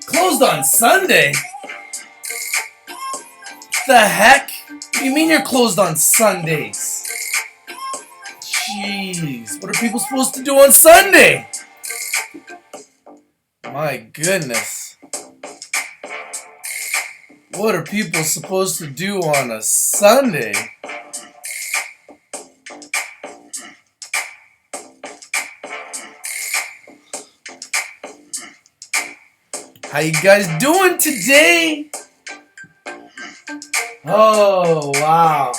Closed on Sunday? The heck? What do you mean you're closed on Sundays? Jeez, what are people supposed to do on Sunday? My goodness. What are people supposed to do on a Sunday? How you guys doing today? Oh, wow.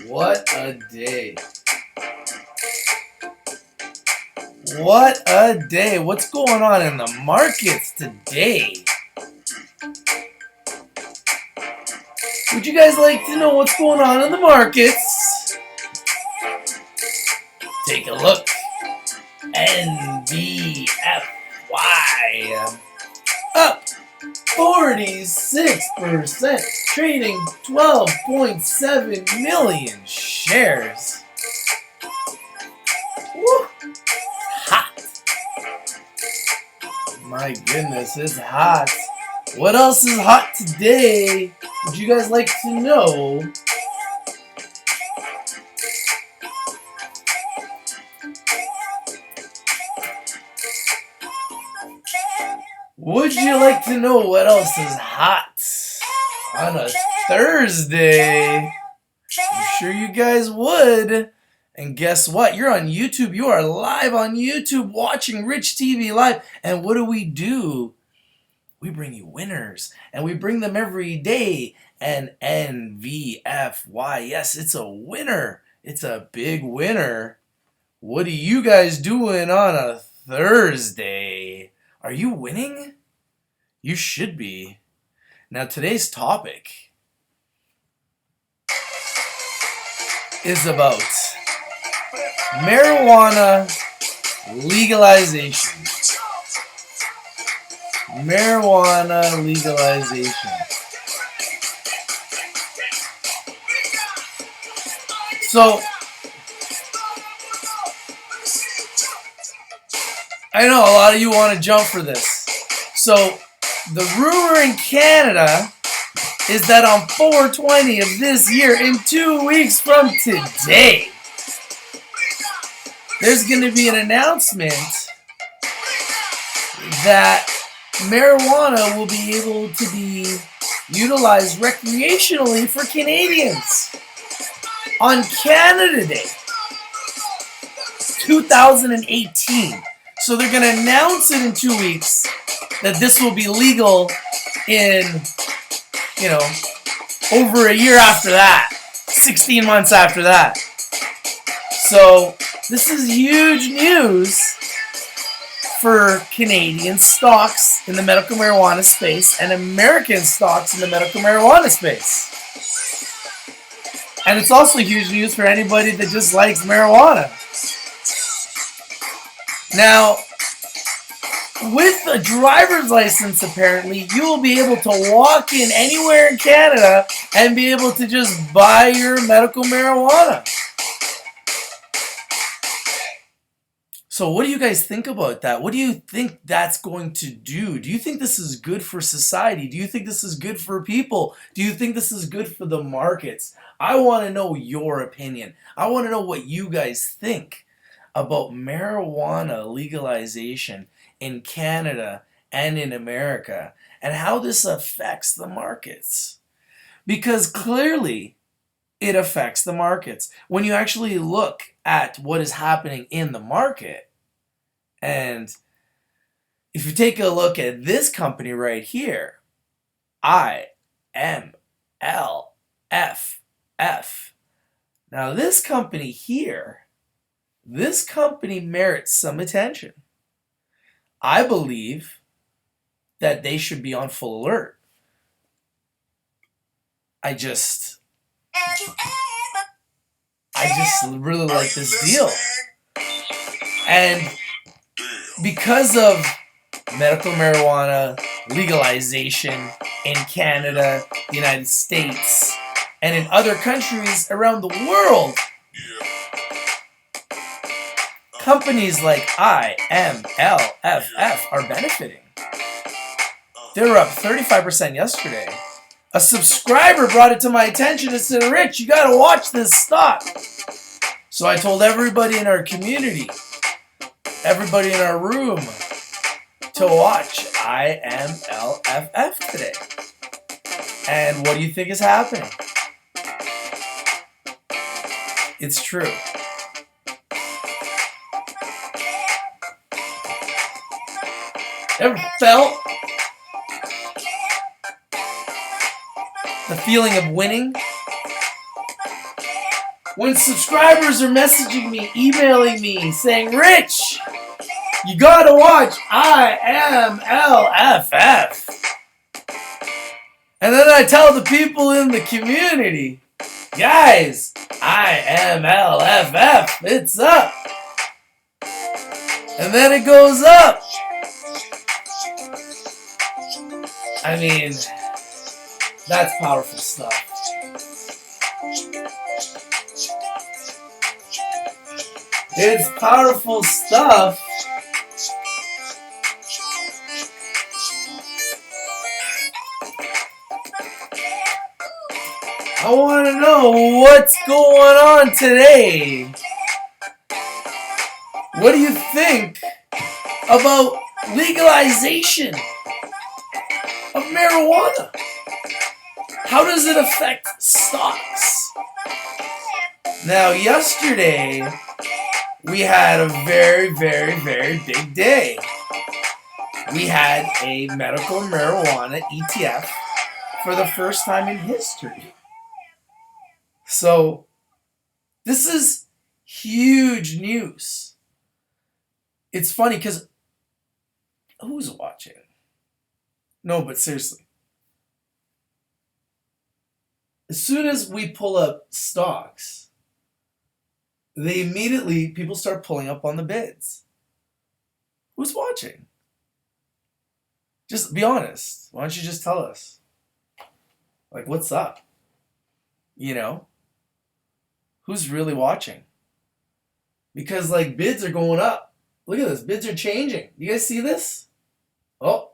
What a day. What a day. What's going on in the markets today? Would you guys like to know what's going on in the markets? Take a look. NBFY up 46%, trading 12.7 million shares. Woo. Hot. My goodness, it's hot. What else is hot today? Would you guys like to know? Would you like to know what else is hot on a Thursday? I'm sure you guys would. And guess what? You're on YouTube. You are live on YouTube watching Rich TV Live. And what do? We bring you winners. And we bring them every day. And NVFY, yes, it's a winner. It's a big winner. What are you guys doing on a Thursday? Are you winning? You should be. Now today's topic is about marijuana legalization. Marijuana legalization. So, I know a lot of you want to jump for this. So, the rumor in Canada is that on 4/20 of this year, in 2 weeks from today, there's going to be an announcement that marijuana will be able to be utilized recreationally for Canadians on Canada Day 2018. So they're going to announce it in 2 weeks that this will be legal in, over a year after that, 16 months after that. So this is huge news for Canadian stocks in the medical marijuana space and American stocks in the medical marijuana space. And it's also huge news for anybody that just likes marijuana. Now, with a driver's license, apparently, you will be able to walk in anywhere in Canada and be able to just buy your medical marijuana. So what do you guys think about that? What do you think that's going to do? Do you think this is good for society? Do you think this is good for people? Do you think this is good for the markets? I want to know your opinion. I want to know what you guys think about marijuana legalization in Canada and in America, and how this affects the markets. Because clearly, it affects the markets. When you actually look at what is happening in the market, and if you take a look at this company right here, IMLFF. Now this company here, this company merits some attention. I believe that they should be on full alert. I just I just really like this deal. And because of medical marijuana legalization in Canada, the United States, and in other countries around the world, companies like IMLFF are benefiting. They were up 35% yesterday. A subscriber brought it to my attention and said, Rich, you gotta watch this stock. So I told everybody in our community, everybody in our room, to watch IMLFF today. And what do you think is happening? It's true. Ever felt the feeling of winning? When subscribers are messaging me, emailing me, saying, Rich, you gotta watch IMLFF. And then I tell the people in the community, guys, IMLFF, it's up. And then it goes up. I mean, that's powerful stuff. It's powerful stuff. I want to know what's going on today. What do you think about legalization of marijuana? How does it affect stocks? Now, yesterday, we had a very, very, very big day. We had a medical marijuana ETF for the first time in history. So, this is huge news. It's funny because who's watching? No, but seriously. As soon as we pull up stocks, people start pulling up on the bids. Who's watching? Just be honest. Why don't you just tell us? Like, what's up? You know? Who's really watching? Because, like, bids are going up. Look at this. Bids are changing. You guys see this? Oh,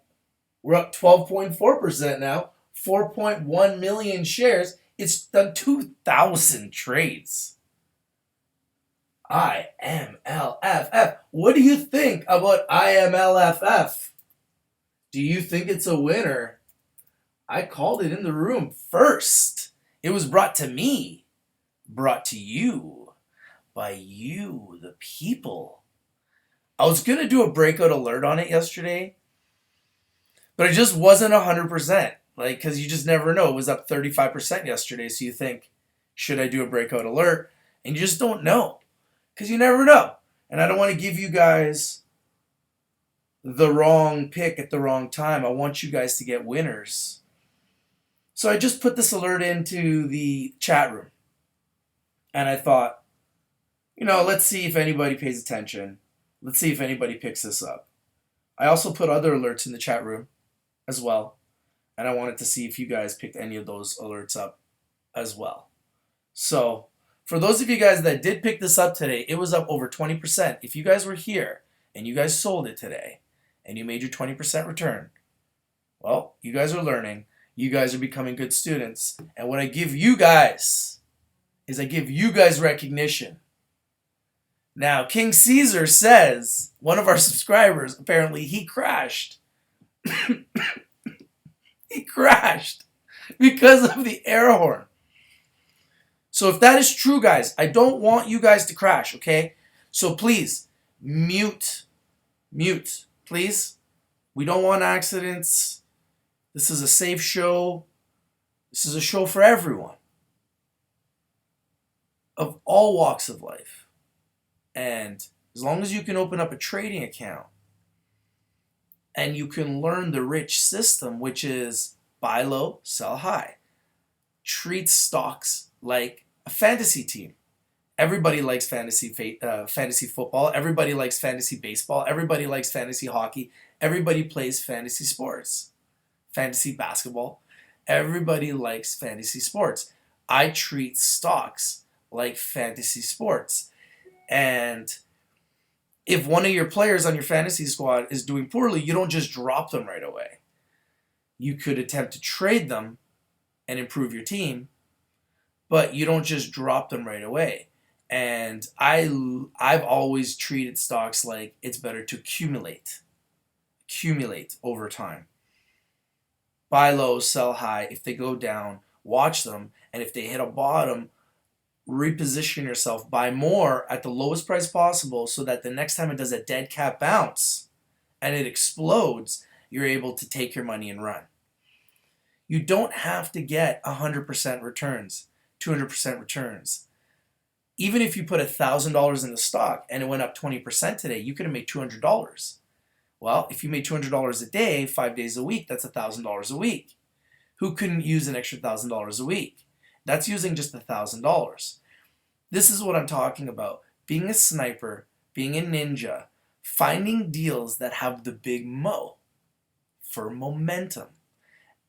we're up 12.4% now. 4.1 million shares. It's done 2,000 trades. IMLFF. What do you think about IMLFF? Do you think it's a winner? I called it in the room first. It was brought to me, brought to you, by you, the people. I was going to do a breakout alert on it yesterday, but it just wasn't 100%. Like, because you just never know. It was up 35% yesterday, so you think, should I do a breakout alert? And you just don't know, because you never know. And I don't want to give you guys the wrong pick at the wrong time. I want you guys to get winners. So I just put this alert into the chat room. And I thought, let's see if anybody pays attention. Let's see if anybody picks this up. I also put other alerts in the chat room as well. And I wanted to see if you guys picked any of those alerts up as well. So, for those of you guys that did pick this up today, it was up over 20%. If you guys were here and you guys sold it today and you made your 20% return, well, you guys are learning. You guys are becoming good students. And what I give you guys is I give you guys recognition. Now, King Caesar says, one of our subscribers, apparently he crashed. He crashed because of the air horn. So if that is true, guys, I don't want you guys to crash, okay? So please, mute, please. We don't want accidents. This is a safe show. This is a show for everyone of all walks of life. And as long as you can open up a trading account and you can learn the rich system, which is buy low, sell high. treat stocks like a fantasy team. Everybody likes fantasy football. Everybody likes fantasy baseball. Everybody likes fantasy hockey. Everybody plays fantasy sports, fantasy basketball. Everybody likes fantasy sports. I treat stocks like fantasy sports. And if one of your players on your fantasy squad is doing poorly, you don't just drop them right away. You could attempt to trade them and improve your team, but you don't just drop them right away. And I've always treated stocks like it's better to accumulate over time. Buy low, sell high. If they go down, watch them, and if they hit a bottom, reposition yourself, buy more at the lowest price possible so that the next time it does a dead cat bounce and it explodes, you're able to take your money and run. You don't have to get 100% returns, 200% returns. Even if you put $1,000 in the stock and it went up 20% today, you could have made $200. Well, if you made $200 a day, 5 days a week, that's $1,000 a week. Who couldn't use an extra $1,000 a week? That's using just $1,000. This is what I'm talking about. Being a sniper, being a ninja, finding deals that have the big mo for momentum.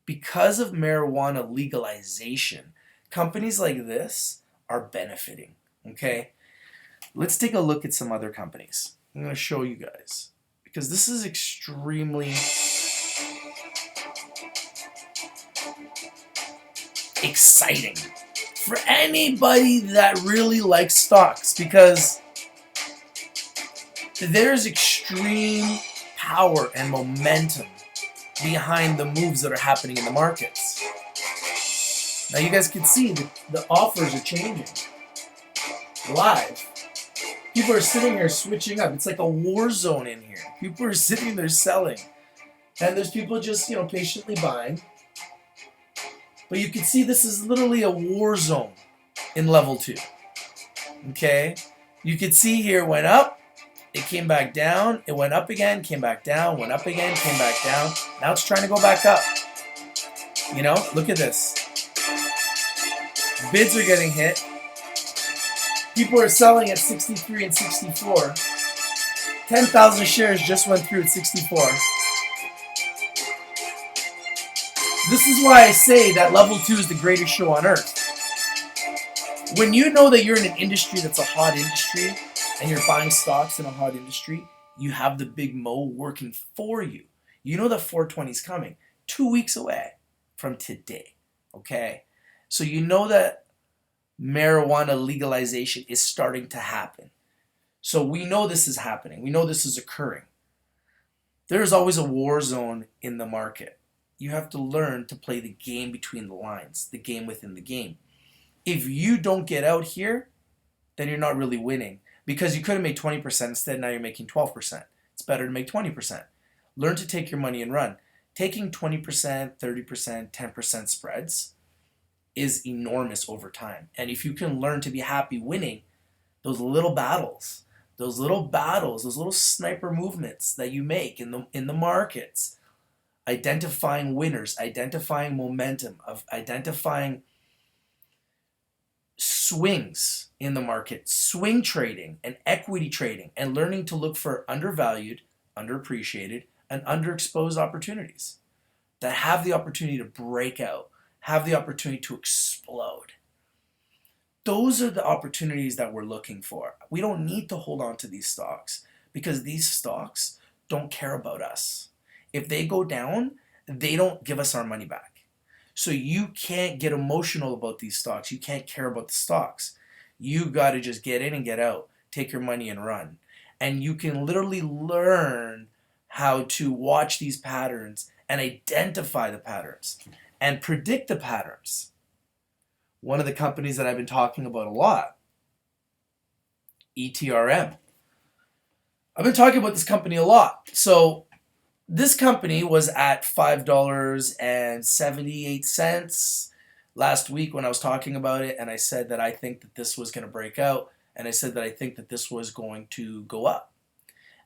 Because of marijuana legalization, companies like this are benefiting. Okay? Let's take a look at some other companies. I'm going to show you guys, because this is extremely exciting for anybody that really likes stocks, because there's extreme power and momentum behind the moves that are happening in the markets. Now you guys can see the offers are changing live. People are sitting here switching up. It's like a war zone in here. People are sitting there selling, and there's people just patiently buying. But you can see this is literally a war zone in level 2. Okay? You can see here it went up, it came back down, it went up again, came back down, went up again, came back down. Now it's trying to go back up. Look at this. Bids are getting hit. People are selling at 63 and 64. 10,000 shares just went through at 64. This is why I say that level 2 is the greatest show on earth. When you know that you're in an industry that's a hot industry and you're buying stocks in a hot industry, you have the big mo working for you. You know that 420 is coming 2 weeks away from today. Okay? So you know that marijuana legalization is starting to happen. So we know this is happening. We know this is occurring. There is always a war zone in the market. You have to learn to play the game between the lines, the game within the game. If you don't get out here, then you're not really winning, because you could have made 20%, instead now you're making 12%. It's better to make 20%. Learn to take your money and run. Taking 20%, 30%, 10% spreads is enormous over time. And if you can learn to be happy winning those little battles, those little sniper movements that you make in the markets, identifying winners, identifying momentum, of identifying swings in the market, swing trading and equity trading, and learning to look for undervalued, underappreciated, and underexposed opportunities that have the opportunity to break out, have the opportunity to explode. Those are the opportunities that we're looking for. We don't need to hold on to these stocks, because these stocks don't care about us. If they go down, they don't give us our money back. So you can't get emotional about these stocks. You can't care about the stocks. You got to just get in and get out. Take your money and run. And you can literally learn how to watch these patterns and identify the patterns and predict the patterns. One of the companies that I've been talking about a lot, ETRM. I've been talking about this company a lot. So this company was at $5.78 last week when I was talking about it, and I said that I think that this was going to break out, and I said that I think that this was going to go up.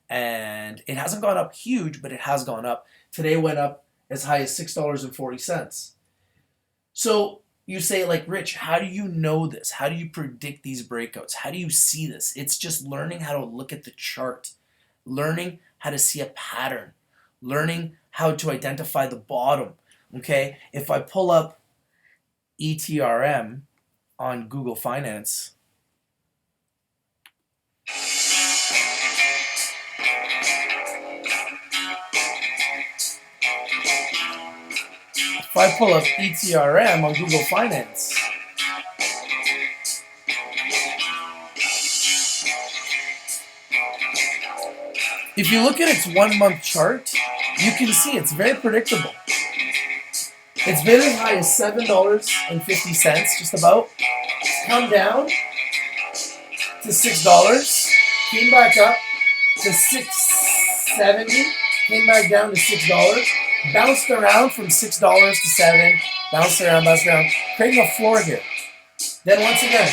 And it hasn't gone up huge, but it has gone up. Today went up as high as $6.40. So You say, like, Rich, how do you know this? How do you predict these breakouts? How do you see this? It's just learning how to look at the chart, learning how to see a pattern, learning how to identify the bottom. Okay, if I pull up ETRM on Google Finance, if I pull up ETRM on Google Finance, if you look at its 1 month chart, you can see it's very predictable. It's been as high as $7.50, just about. It's come down to $6, came back up to $6.70, came back down to $6, bounced around from $6 to $7, bounced around, creating a floor here. Then once again,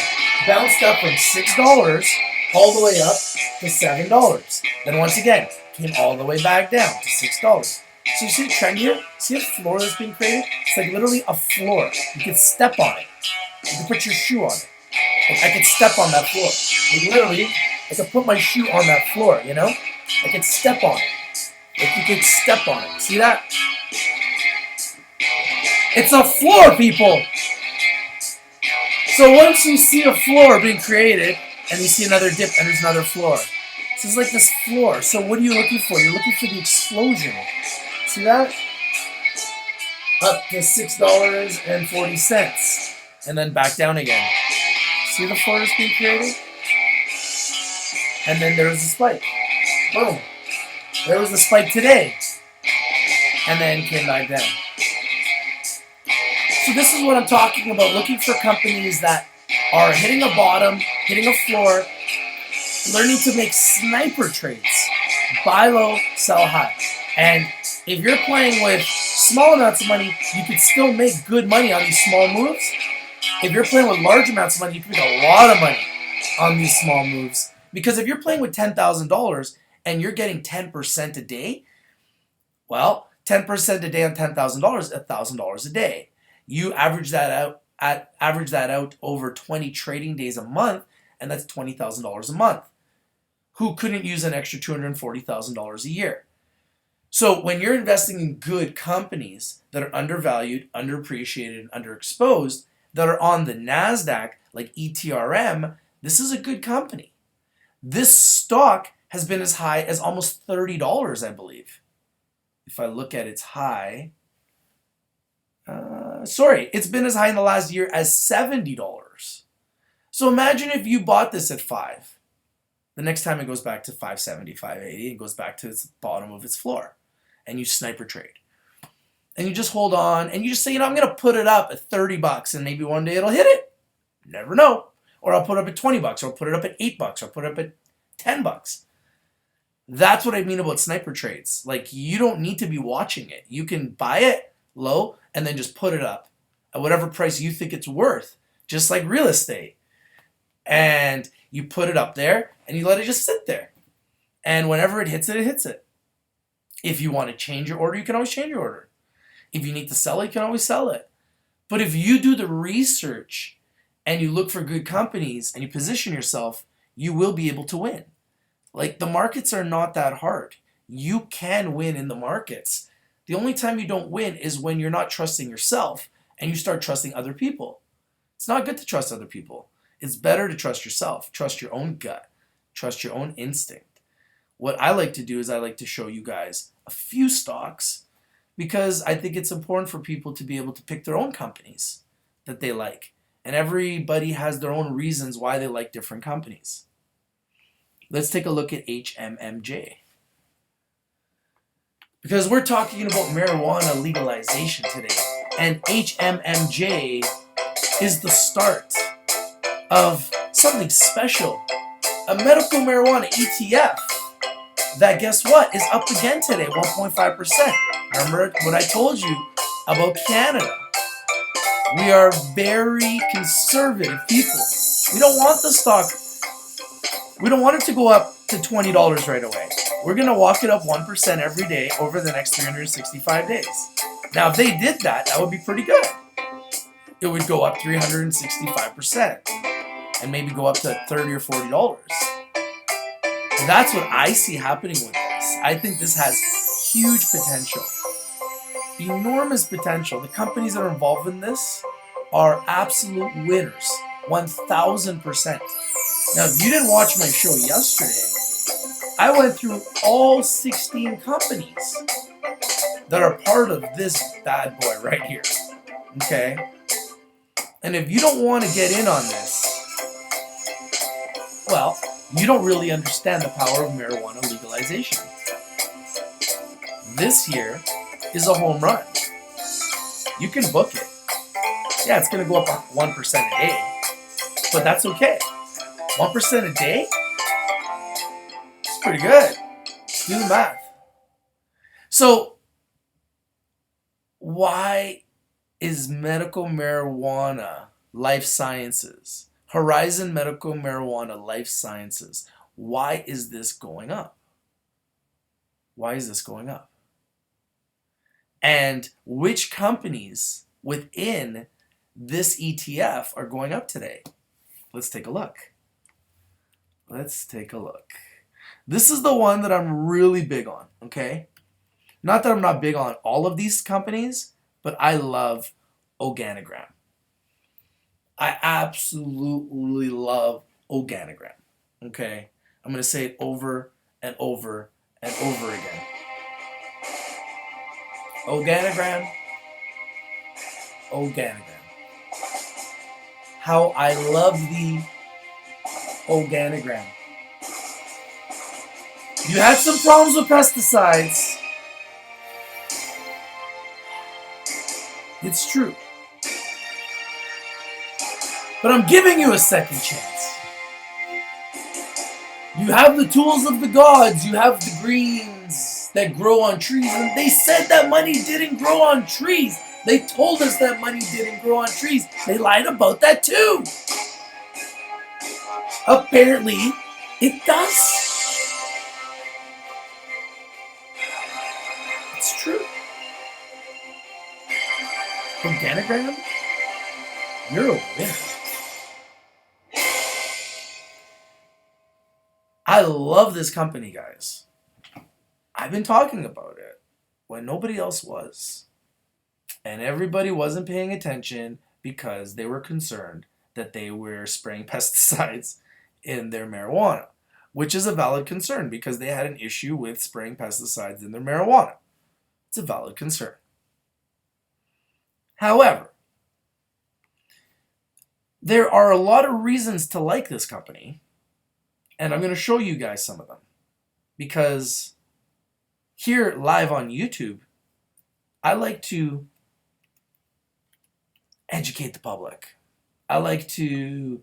bounced up from $6 all the way up to $7. Then once again, came all the way back down to $6. So you see the trend here? See a floor that's being created? It's like literally a floor. You can step on it. You can put your shoe on it. Like I could step on that floor. Like literally, I could put my shoe on that floor, you know? I could step on it. Like you could step on it. See that? It's a floor, people! So once you see a floor being created, and you see another dip, and there's another floor. So it's like this floor. So what are you looking for? You're looking for the explosion. See that? Up to $6.40. And then back down again. See the floor that's being created? And then there was a spike. Boom. There was a spike today. And then came back down. So this is what I'm talking about. Looking for companies that are hitting a bottom, hitting a floor, learning to make sniper trades. Buy low, sell high. And if you're playing with small amounts of money, you can still make good money on these small moves. If you're playing with large amounts of money, you can make a lot of money on these small moves. Because if you're playing with $10,000 and you're getting 10% a day, well, 10% a day on $10,000 is $1,000 a day. You average that out over 20 trading days a month, and that's $20,000 a month. Who couldn't use an extra $240,000 a year? So when you're investing in good companies that are undervalued, underappreciated, and underexposed, that are on the NASDAQ, like ETRM, this is a good company. This stock has been as high as almost $30, I believe. If I look at its high, it's been as high in the last year as $70. So imagine if you bought this at $5. The next time it goes back to $5.70, $5.80, it goes back to its bottom of its floor. And you sniper trade. And you just hold on, and you just say, I'm going to put it up at $30, and maybe one day it'll hit it. Never know. Or I'll put it up at $20, or I'll put it up at $8, or I'll put it up at $10. That's what I mean about sniper trades. Like, you don't need to be watching it. You can buy it low, and then just put it up at whatever price you think it's worth. Just like real estate. And you put it up there, and you let it just sit there. And whenever it hits it, it hits it. If you want to change your order, you can always change your order. If you need to sell it, you can always sell it. But if you do the research and you look for good companies and you position yourself, you will be able to win. Like, the markets are not that hard. You can win in the markets. The only time you don't win is when you're not trusting yourself and you start trusting other people. It's not good to trust other people. It's better to trust yourself. Trust your own gut. Trust your own instinct. What I like to do is I like to show you guys a few stocks because I think it's important for people to be able to pick their own companies that they like. And everybody has their own reasons why they like different companies. Let's take a look at HMMJ. Because we're talking about marijuana legalization today. And HMMJ is the start of something special. A medical marijuana ETF that, guess what, is up again today, 1.5%. Remember what I told you about Canada? We are very conservative people. We don't want the stock, we don't want it to go up to $20 right away. We're going to walk it up 1% every day over the next 365 days. Now, if they did that, that would be pretty good. it would go up 365% and maybe go up to $30 or $40. And that's what I see happening with this. I think this has huge potential, enormous potential. The companies that are involved in this are absolute winners, 1000%. Now, if you didn't watch my show yesterday, I went through all 16 companies that are part of this bad boy right here. Okay? And if you don't want to get in on this, well, you don't really understand the power of marijuana legalization. This here is a home run. You can book it. Yeah, it's going to go up 1% a day, but that's okay. 1% a day? It's pretty good. Do the math. So, why is medical marijuana life sciences, Horizon Medical Marijuana Life Sciences, why is this going up? Why is this going up? And which companies within this ETF are going up today? Let's take a look. Let's take a look. This is the one that I'm really big on, okay? Not that I'm not big on all of these companies, but I love Organigram. I absolutely love Organigram, okay? I'm going to say it over and over and over again. Organigram. Organigram. How I love the Organigram. You had some problems with pesticides. It's true. But I'm giving you a second chance. You have the tools of the gods. You have the greens that grow on trees. And they said that money didn't grow on trees. They told us that money didn't grow on trees. They lied about that too. Apparently, it does. It's true. Organigram, you're a winner. I love this company, guys. I've been talking about it when nobody else was. And everybody wasn't paying attention because they were concerned that they were spraying pesticides in their marijuana, which is a valid concern because they had an issue with spraying pesticides in their marijuana. It's a valid concern. However, there are a lot of reasons to like this company, and I'm going to show you guys some of them. Because here live on YouTube, I like to educate the public. I like to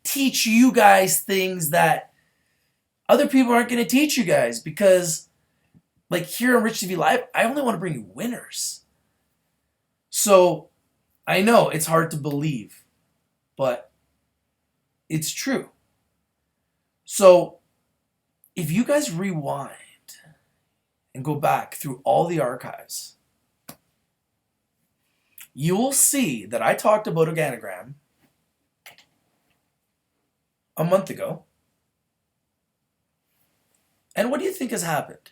teach you guys things that other people aren't going to teach you guys, because like here on Rich TV Live, I only want to bring you winners. So I know it's hard to believe, but it's true. So if you guys rewind and go back through all the archives, you will see that I talked about Organigram a month ago. And what do you think has happened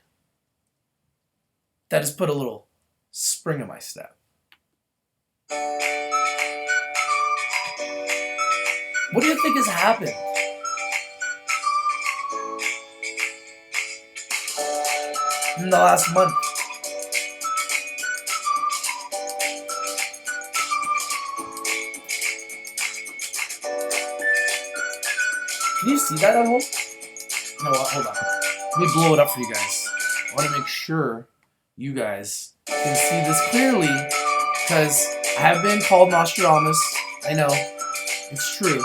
that has put a little spring in my step? What do you think has happened? In the last month. Can you see that at home? No, hold on. Let me blow it up for you guys. I want to make sure you guys can see this clearly, because I have been called Nostradamus. I know, it's true.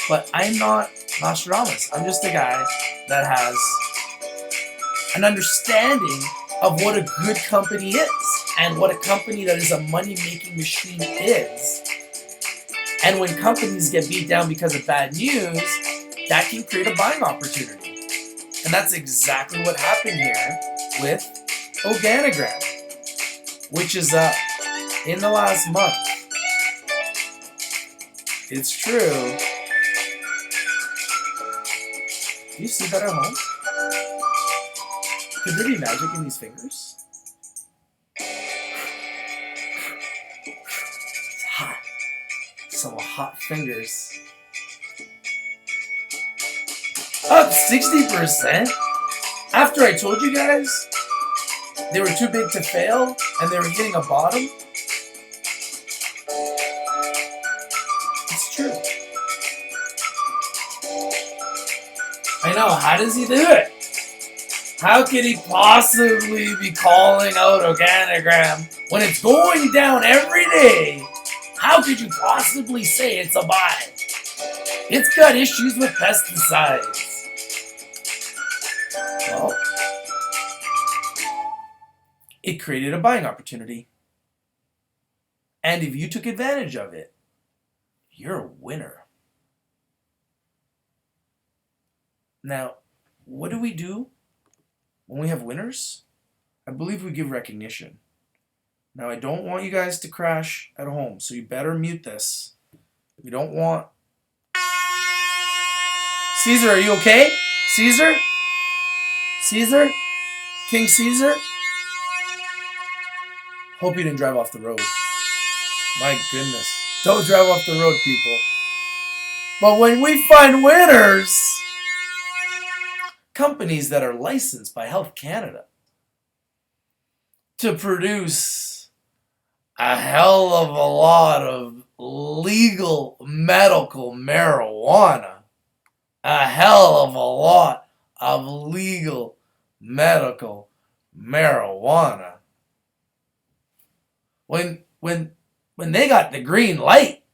But I'm not Nostradamus. I'm just a guy that has an understanding of what a good company is and what a company that is a money-making machine is. And when companies get beat down because of bad news, that can create a buying opportunity. And that's exactly what happened here with Organigram, which is up in the last month. It's true. Do you see that at home? Could there be magic in these fingers? It's hot. Some hot fingers. Up 60%? After I told you guys they were too big to fail and they were hitting a bottom? It's true. I know, how does he do it? How could he possibly be calling out Organogram when it's going down every day? How could you possibly say it's a buy? It's got issues with pesticides. Well, it created a buying opportunity. And if you took advantage of it, you're a winner. Now, what do we do when we have winners? I believe we give recognition. Now, I don't want you guys to crash at home, so you better mute this. We don't want... Caesar, are you okay? Caesar? Caesar? King Caesar? Hope you didn't drive off the road. My goodness. Don't drive off the road, people. But when we find winners, companies that are licensed by Health Canada to produce a hell of a lot of legal medical marijuana, a hell of a lot of legal medical marijuana. When they got the green light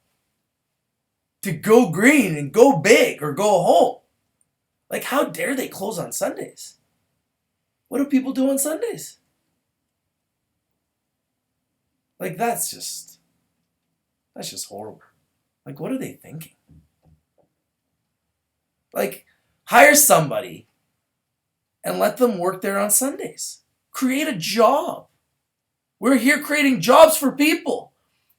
to go green and go big or go home, like, how dare they close on Sundays? What do people do on Sundays? Like, that's just horrible. Like, what are they thinking? Like, hire somebody and let them work there on Sundays. Create a job. We're here creating jobs for people.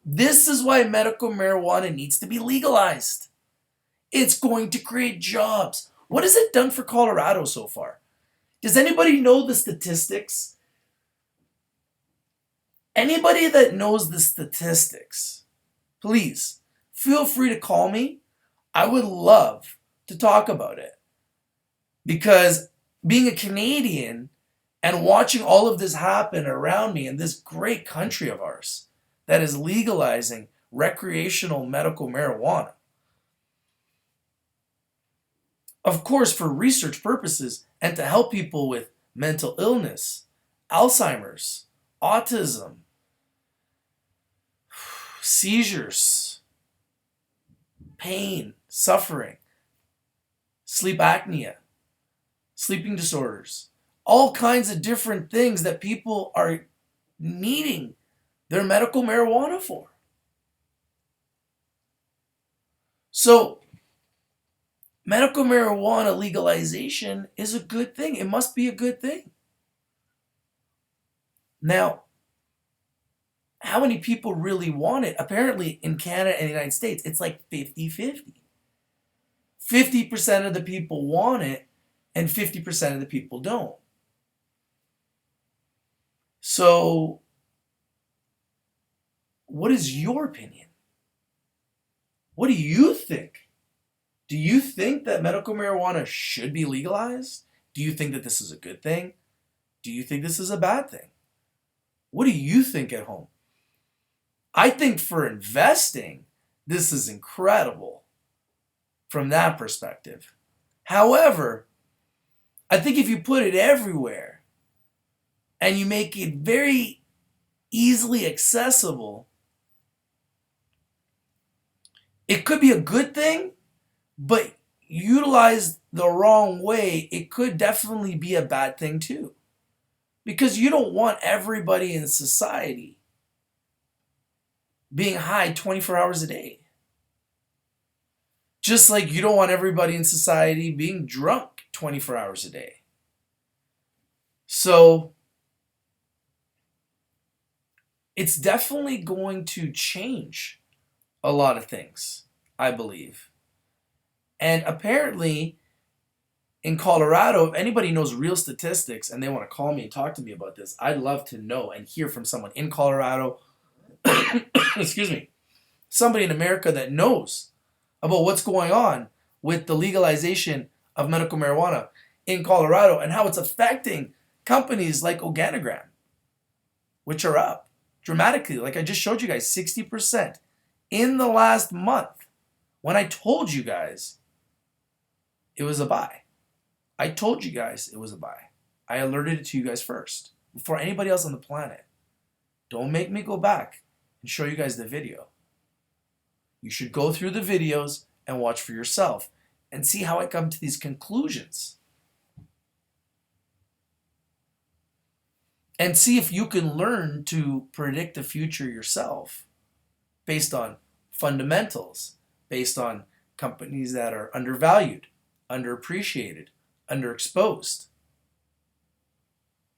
This is why medical marijuana needs to be legalized. It's going to create jobs. What has it done for Colorado so far? Does anybody know the statistics? Anybody that knows the statistics, please feel free to call me. I would love to talk about it. Because being a Canadian and watching all of this happen around me in this great country of ours that is legalizing recreational medical marijuana, of course, for research purposes and to help people with mental illness, Alzheimer's, autism, seizures, pain, suffering, sleep apnea, sleeping disorders, all kinds of different things that people are needing their medical marijuana for. So, medical marijuana legalization is a good thing. It must be a good thing. Now, how many people really want it? Apparently, in Canada and the United States, it's like 50-50. 50% of the people want it, and 50% of the people don't. So, what is your opinion? What do you think? Do you think that medical marijuana should be legalized? Do you think that this is a good thing? Do you think this is a bad thing? What do you think at home? I think for investing, this is incredible from that perspective. However, I think if you put it everywhere and you make it very easily accessible, it could be a good thing, but utilized the wrong way, it could definitely be a bad thing too. Because you don't want everybody in society being high 24 hours a day. Just like you don't want everybody in society being drunk 24 hours a day. So, it's definitely going to change a lot of things. I believe. And apparently, in Colorado, if anybody knows real statistics and they want to call me and talk to me about this, I'd love to know and hear from someone in Colorado, excuse me, somebody in America that knows about what's going on with the legalization of medical marijuana in Colorado and how it's affecting companies like Organogram, which are up dramatically. Like I just showed you guys, 60% in the last month. When I told you guys it was a buy. I told you guys it was a buy. I alerted it to you guys first, before anybody else on the planet. Don't make me go back and show you guys the video. You should go through the videos and watch for yourself and see how I come to these conclusions. And see if you can learn to predict the future yourself based on fundamentals, based on companies that are undervalued, underappreciated, underexposed.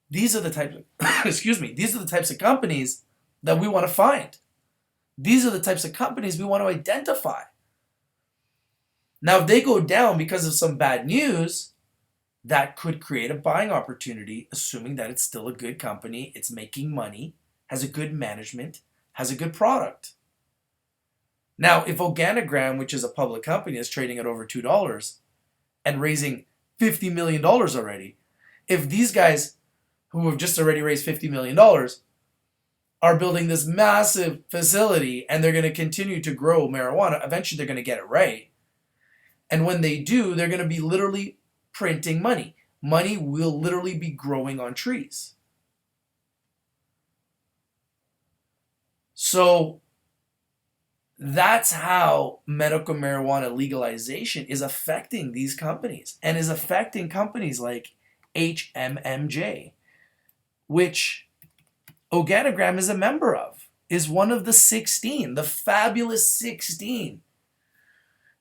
These are the types of, excuse me, these are the types of companies that we want to find. These are the types of companies we want to identify. Now, if they go down because of some bad news, that could create a buying opportunity, assuming that it's still a good company, it's making money, has a good management, has a good product. Now, if Organogram, which is a public company, is trading at over $2 and raising $50 million already, if these guys who have just already raised $50 million are building this massive facility and they're going to continue to grow marijuana, eventually they're going to get it right. And when they do, they're going to be literally printing money. Money will literally be growing on trees. So that's how medical marijuana legalization is affecting these companies and is affecting companies like HMMJ, which Organogram is a member of, is one of the 16, the fabulous 16.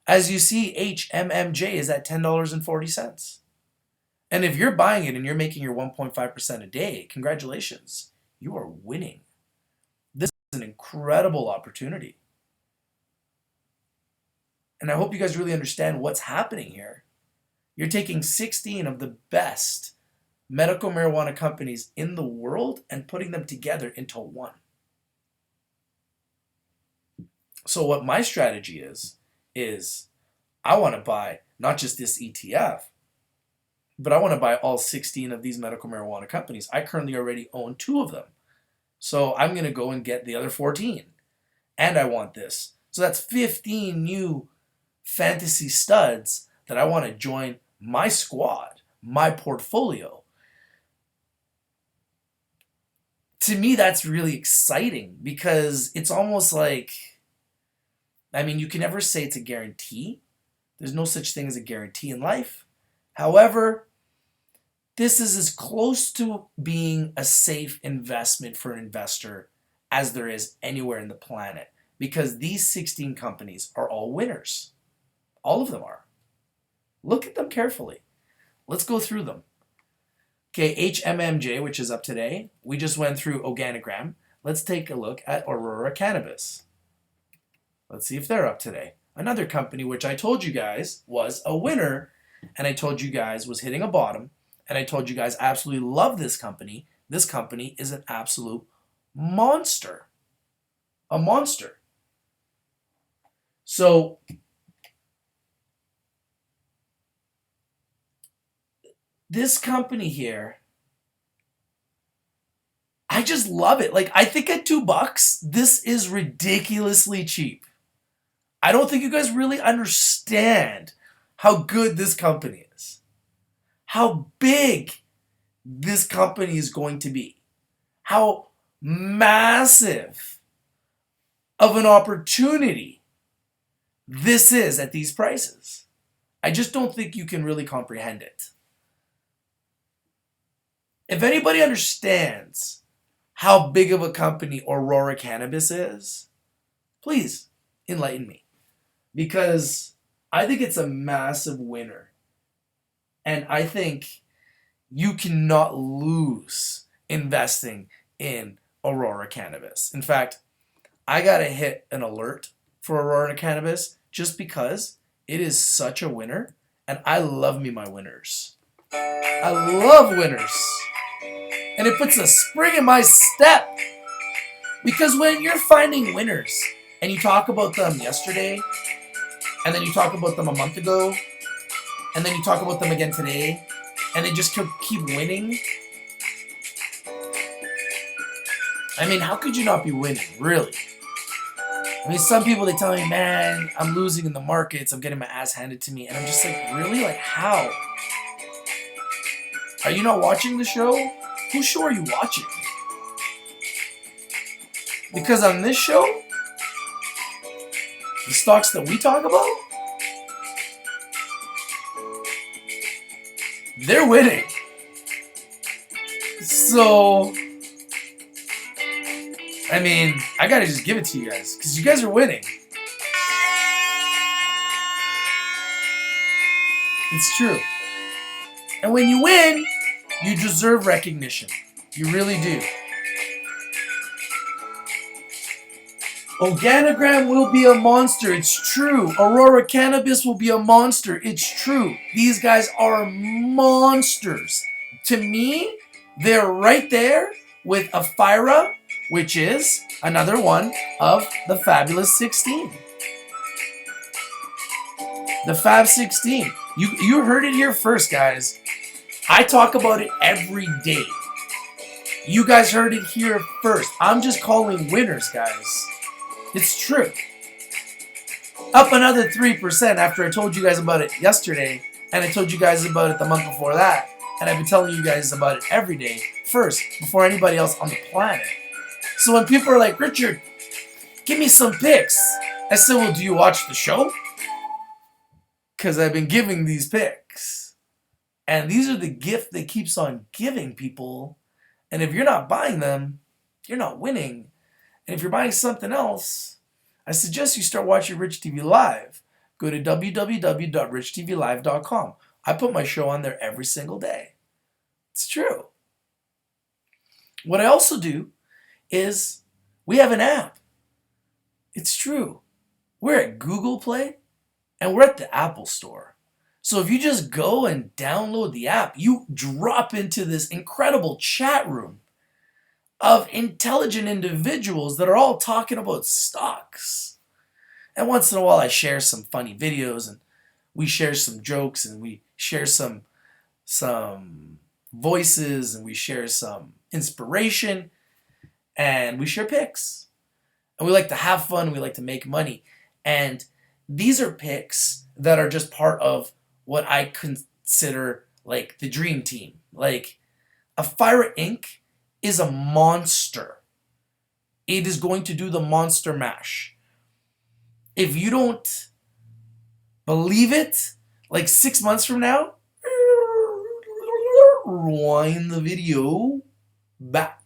As you see, HMMJ is at $10.40. And if you're buying it and you're making your 1.5% a day, congratulations, you are winning. This is an incredible opportunity. And I hope you guys really understand what's happening here. You're taking 16 of the best medical marijuana companies in the world and putting them together into one. So what my strategy is I want to buy not just this ETF, but I want to buy all 16 of these medical marijuana companies. I currently already own 2 of them. So I'm going to go and get the other 14. And I want this. So that's 15 new fantasy studs that I want to join my squad, my portfolio. To me, that's really exciting because it's almost like, I mean, you can never say it's a guarantee. There's no such thing as a guarantee in life. However, this is as close to being a safe investment for an investor as there is anywhere in the planet, because these 16 companies are all winners. All of them are. Look at them carefully. Let's go through them. Okay, HMMJ, which is up today. We just went through Organogram. Let's take a look at Aurora Cannabis. Let's see if they're up today. Another company which I told you guys was a winner, and I told you guys was hitting a bottom, and I told you guys I absolutely love this company. This company is an absolute monster. A monster. So this company here, I just love it. Like, I think at $2, this is ridiculously cheap. I don't think you guys really understand how good this company is, how big this company is going to be, how massive of an opportunity this is at these prices. I just don't think you can really comprehend it. If anybody understands how big of a company Aurora Cannabis is, please enlighten me. Because I think it's a massive winner. And I think you cannot lose investing in Aurora Cannabis. In fact, I got to hit an alert for Aurora Cannabis just because it is such a winner, and I love me my winners. I love winners. And it puts a spring in my step. Because when you're finding winners, and you talk about them yesterday, and then you talk about them a month ago, and then you talk about them again today, and they just keep winning, I mean, how could you not be winning, really? I mean, some people, they tell me, man, I'm losing in the markets, I'm getting my ass handed to me, and I'm just like, really? Like, how? Are you not watching the show? Whose show are you watching? Because on this show, the stocks that we talk about, they're winning. So, I mean, I gotta just give it to you guys, because you guys are winning. It's true. And when you win, you deserve recognition. You really do. Organogram will be a monster. It's true. Aurora Cannabis will be a monster. It's true. These guys are monsters. To me, they're right there with Aphira, which is another one of the Fabulous 16. The Fab 16. You heard it here first, guys. I talk about it every day. You guys heard it here first. I'm just calling winners, guys. It's true. Up another 3% after I told you guys about it yesterday, and I told you guys about it the month before that, and I've been telling you guys about it every day, first, before anybody else on the planet. So when people are like, Richard, give me some picks, I said, well, do you watch the show? Because I've been giving these picks. And these are the gift that keeps on giving, people. And if you're not buying them, you're not winning. And if you're buying something else, I suggest you start watching Rich TV Live. Go to www.richtvlive.com. I put my show on there every single day. It's true. What I also do is we have an app. It's true. We're at Google Play and we're at the Apple Store. So if you just go and download the app, you drop into this incredible chat room of intelligent individuals that are all talking about stocks. And once in a while I share some funny videos, and we share some jokes, and we share some voices, and we share some inspiration, and we share picks. And we like to have fun, we like to make money. And these are picks that are just part of what I consider like the dream team. Like Aphira Inc. is a monster. It is going to do the monster mash. If you don't believe it, like 6 months from now, rewind the video back.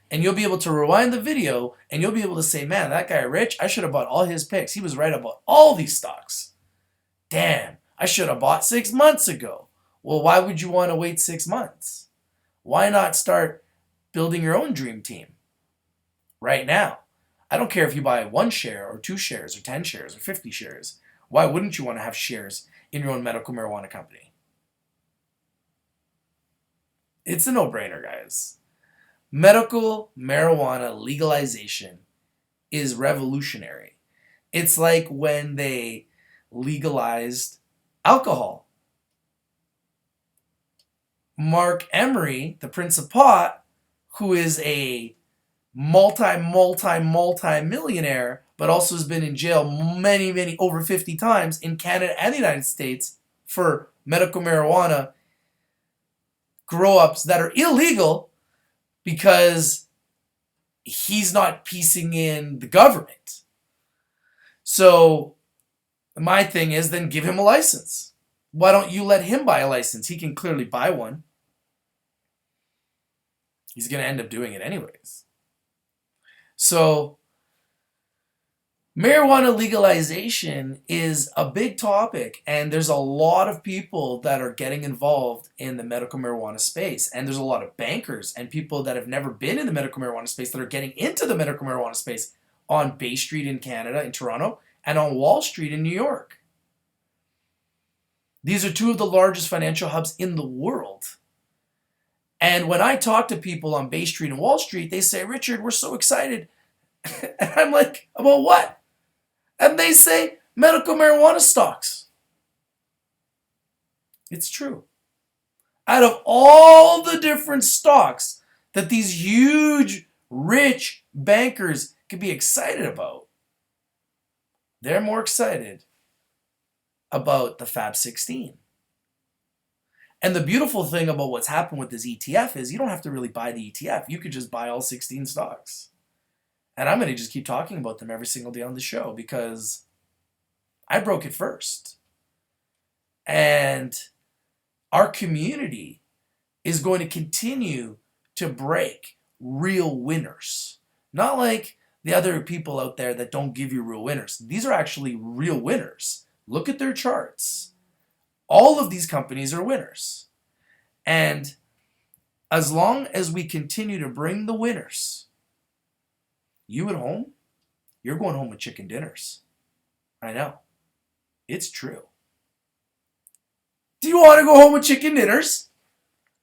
And you'll be able to rewind the video and you'll be able to say, man, that guy Rich, I should have bought all his picks. He was right about all these stocks. Damn, I should have bought 6 months ago. Well, why would you want to wait 6 months? Why not start building your own dream team right now? I don't care if you buy 1 share or 2 shares or 10 shares or 50 shares. Why wouldn't you want to have shares in your own medical marijuana company? It's a no-brainer, guys. Medical marijuana legalization is revolutionary. It's like when they legalized alcohol. Mark Emery, the Prince of Pot, who is a multi-millionaire, but also has been in jail many, over 50 times in Canada and the United States for medical marijuana grow-ups that are illegal because he's not piecing in the government. So my thing is, then give him a license. Why don't you let him buy a license? He can clearly buy one. He's going to end up doing it anyways. So marijuana legalization is a big topic, and there's a lot of people that are getting involved in the medical marijuana space. And there's a lot of bankers and people that have never been in the medical marijuana space that are getting into the medical marijuana space on Bay Street in Canada, in Toronto, and on Wall Street in New York. These are two of the largest financial hubs in the world. And when I talk to people on Bay Street and Wall Street, they say, Richard, we're so excited. And I'm like, about what? And they say, medical marijuana stocks. It's true. Out of all the different stocks that these huge, rich bankers could be excited about, they're more excited about the Fab 16. And the beautiful thing about what's happened with this ETF is you don't have to really buy the ETF. You could just buy all 16 stocks. And I'm going to just keep talking about them every single day on the show because I broke it first. And our community is going to continue to break real winners. Not like the other people out there that don't give you real winners. These are actually real winners. Look at their charts. All of these companies are winners. And as long as we continue to bring the winners, you at home, you're going home with chicken dinners. I know. It's true. Do you want to go home with chicken dinners?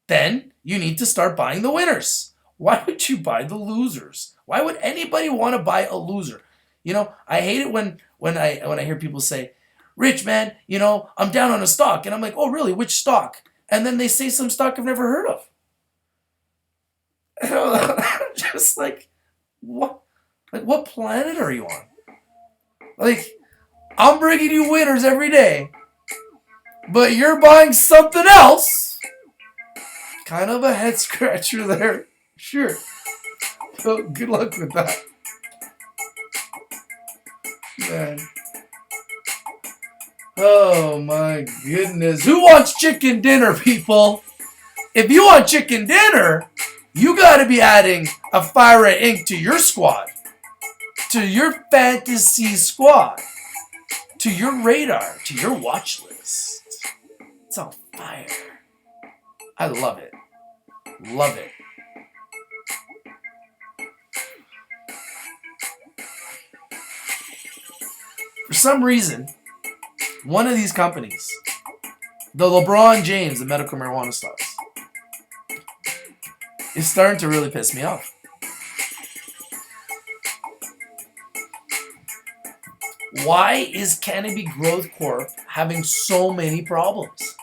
Then you need to start buying the winners. Why would you buy the losers? Why would anybody want to buy a loser? You know, I hate it when I hear people say, Rich, man, you know, I'm down on a stock. And I'm like, oh, really? Which stock? And then they say some stock I've never heard of. Just like, what? Like, what planet are you on? Like, I'm bringing you winners every day, but you're buying something else. Kind of a head scratcher there. Sure. So good luck with that. Man. Oh my goodness. Who wants chicken dinner, people? If you want chicken dinner, you gotta be adding a Fire Inc. to your squad. To your fantasy squad. To your radar. To your watch list. It's on fire. I love it. Love it. For some reason, one of these companies, the LeBron James, the medical marijuana stocks, is starting to really piss me off. Why is Canopy Growth Corp having so many problems?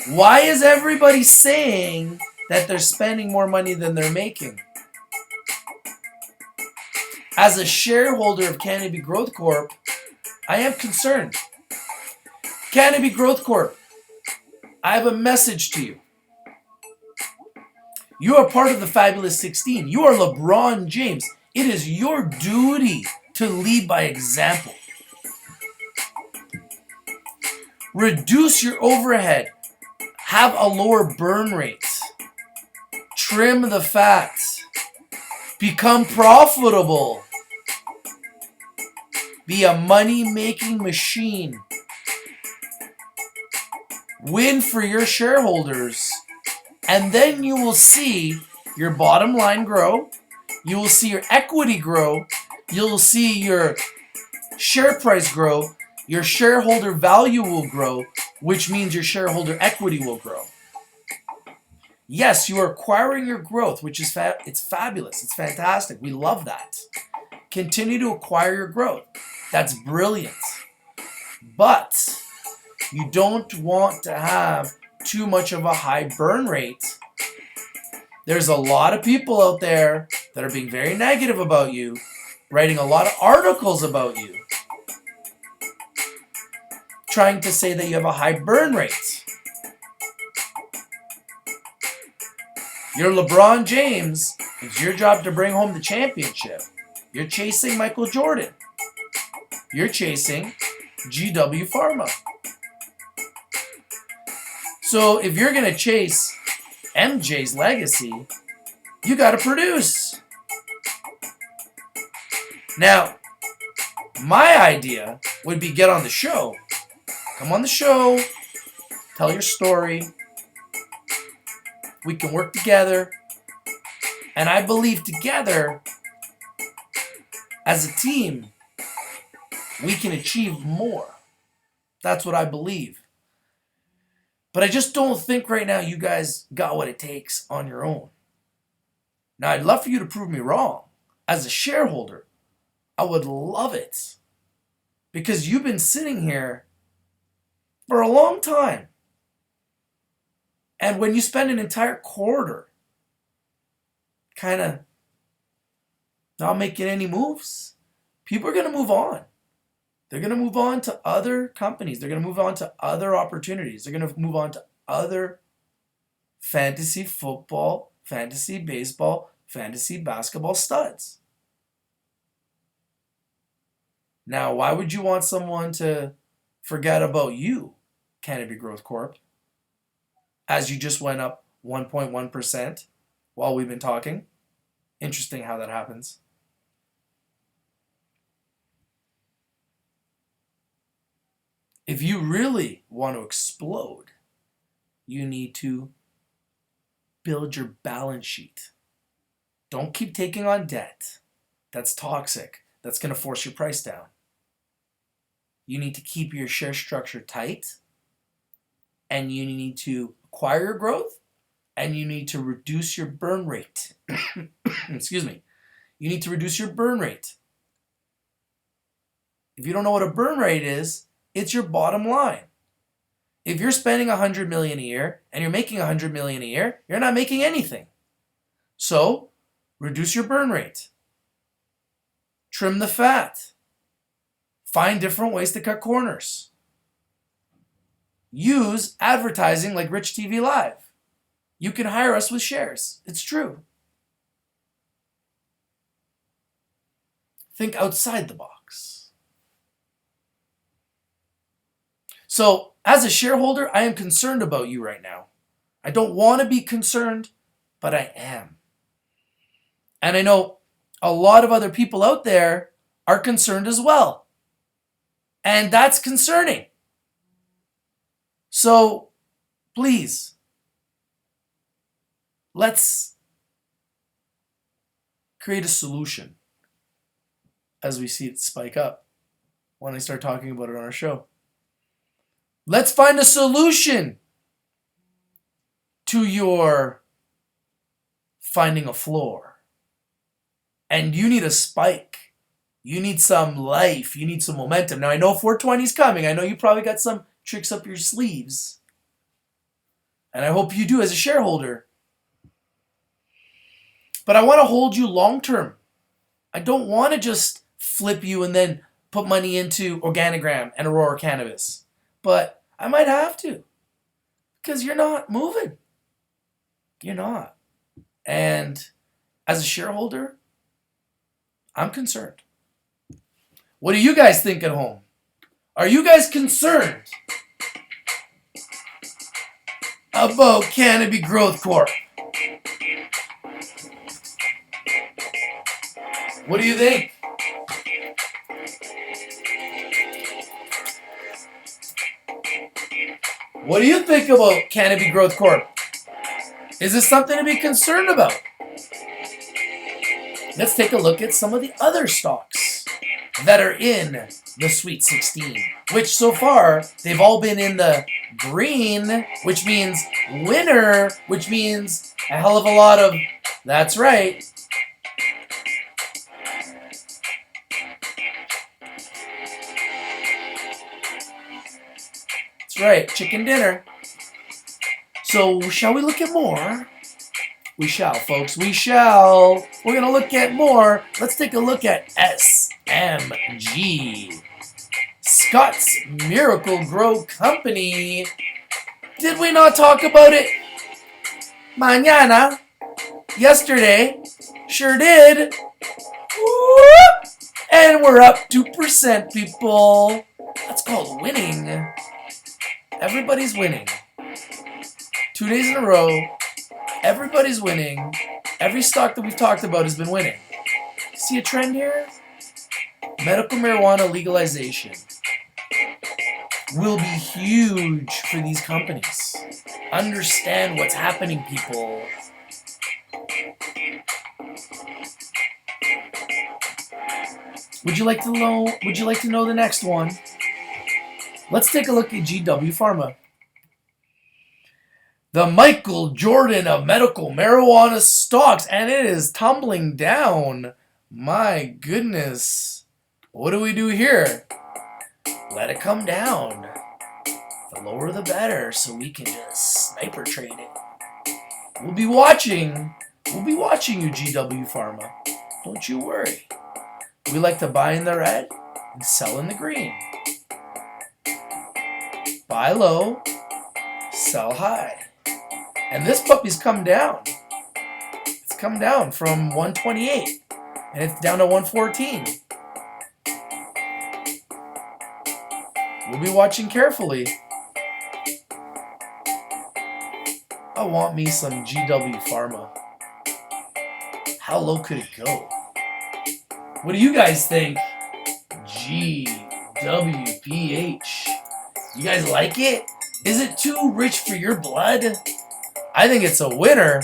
Why is everybody saying that they're spending more money than they're making? As a shareholder of Canopy Growth Corp, I am concerned. Canopy Growth Corp, I have a message to you. You are part of the Fabulous 16. You are LeBron James. It is your duty to lead by example. Reduce your overhead. Have a lower burn rate. Trim the fat. Become profitable. Be a money-making machine. Win for your shareholders. And then you will see your bottom line grow. You will see your equity grow. You'll see your share price grow. Your shareholder value will grow, which means your shareholder equity will grow. Yes, you are acquiring your growth, which is it's fabulous. It's fantastic. We love that. Continue to acquire your growth. That's brilliant. But you don't want to have too much of a high burn rate. There's a lot of people out there that are being very negative about you, writing a lot of articles about you, trying to say that you have a high burn rate. You're LeBron James. It's your job to bring home the championship. You're chasing Michael Jordan. You're chasing GW Pharma. So if you're going to chase MJ's legacy, you got to produce. Now, my idea would be get on the show. Come on the show. Tell your story. We can work together. And I believe together, as a team, we can achieve more. That's what I believe. But I just don't think right now you guys got what it takes on your own. Now, I'd love for you to prove me wrong. As a shareholder, I would love it. Because you've been sitting here for a long time. And when you spend an entire quarter kind of not making any moves, people are going to move on. They're going to move on to other companies. They're going to move on to other opportunities. They're going to move on to other fantasy football, fantasy baseball, fantasy basketball studs. Now, why would you want someone to forget about you, Canopy Growth Corp, as you just went up 1.1% while we've been talking? Interesting how that happens. If you really want to explode, you need to build your balance sheet. Don't keep taking on debt. That's toxic. That's going to force your price down. You need to keep your share structure tight, and you need to acquire your growth, and you need to reduce your burn rate. Excuse me. You need to reduce your burn rate. If you don't know what a burn rate is, it's your bottom line. If you're spending $100 million a year and you're making $100 million a year, you're not making anything. So, reduce your burn rate. Trim the fat. Find different ways to cut corners. Use advertising like Rich TV Live. You can hire us with shares. It's true. Think outside the box. So, as a shareholder, I am concerned about you right now. I don't want to be concerned, but I am. And I know a lot of other people out there are concerned as well. And that's concerning. So, please, let's create a solution as we see it spike up when I start talking about it on our show. Let's find a solution to your finding a floor. And you need a spike. You need some life. You need some momentum. Now, I know 420 is coming. I know you probably got some tricks up your sleeves. And I hope you do as a shareholder. But I want to hold you long term. I don't want to just flip you and then put money into Organigram and Aurora Cannabis. But I might have to. Because you're not moving. You're not. And as a shareholder, I'm concerned. What do you guys think at home? Are you guys concerned about Canopy Growth Corp? What do you think? What do you think about Canopy Growth Corp? Is this something to be concerned about? Let's take a look at some of the other stocks that are in the Sweet 16, which so far, they've all been in the green, which means winner, which means a hell of a lot of, that's right. That's right, chicken dinner. So, shall we look at more? We shall, folks. We shall. We're going to look at more. Let's take a look at SMG. Scott's Miracle Grow Company. Did we not talk about it? Mañana. Yesterday. Sure did. Whoop. And we're up 2%, people. That's called winning. Everybody's winning. 2 days in a row. Everybody's winning. Every stock that we've talked about has been winning. See a trend here? Medical marijuana legalization will be huge for these companies. Understand what's happening, people. Would you like to know? Would you like to know the next one? Let's take a look at GW Pharma. The Michael Jordan of medical marijuana stocks, and it is tumbling down. My goodness. What do we do here? Let it come down. The lower the better, so we can just sniper trade it. We'll be watching. We'll be watching you, GW Pharma. Don't you worry. We like to buy in the red and sell in the green. Buy low, sell high. And this puppy's come down. It's come down from 128 and it's down to 114. We'll be watching carefully. I want me some GW Pharma. How low could it go? What do you guys think? GWPH. You guys like it? Is it too rich for your blood? I think it's a winner.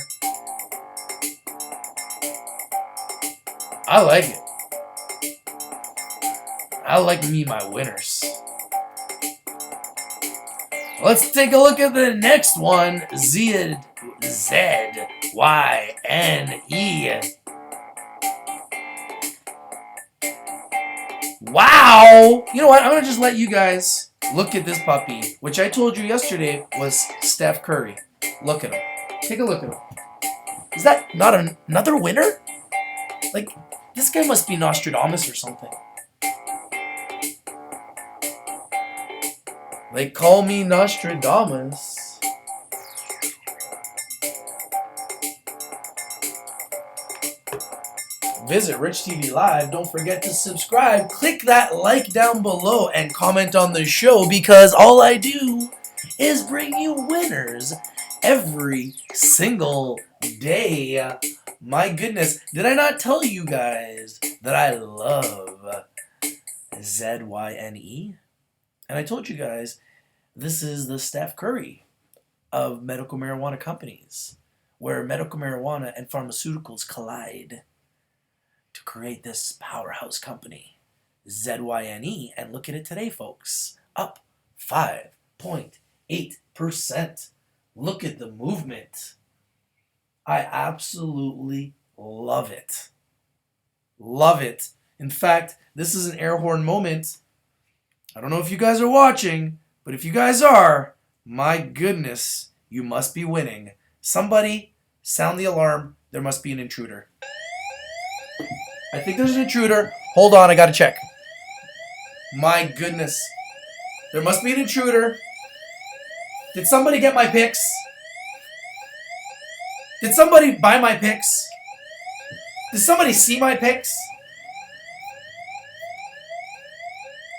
I like it. I like me my winners. Let's take a look at the next one. ZYNE. Wow! You know what? I'm going to just let you guys look at this puppy, which I told you yesterday was Steph Curry. Look at him. Take a look at him. Is that not another winner? Like, this guy must be Nostradamus or something. They call me Nostradamus. Visit Rich TV Live. Don't forget to subscribe. Click that like down below and comment on the show because all I do is bring you winners every single day. My goodness, did I not tell you guys that I love ZYNE? And I told you guys this is the Steph Curry of medical marijuana companies, where medical marijuana and pharmaceuticals collide to create this powerhouse company, ZYNE. And look at it today, folks. Up 5.8%. Look at the movement. I absolutely love it. Love it. In fact, this is an air horn moment. I don't know if you guys are watching, but if you guys are, my goodness, you must be winning. Somebody sound the alarm. There must be an intruder. I think there's an intruder. Hold on, I gotta check. My goodness. There must be an intruder. Did somebody get my picks? Did somebody buy my picks? Did somebody see my picks?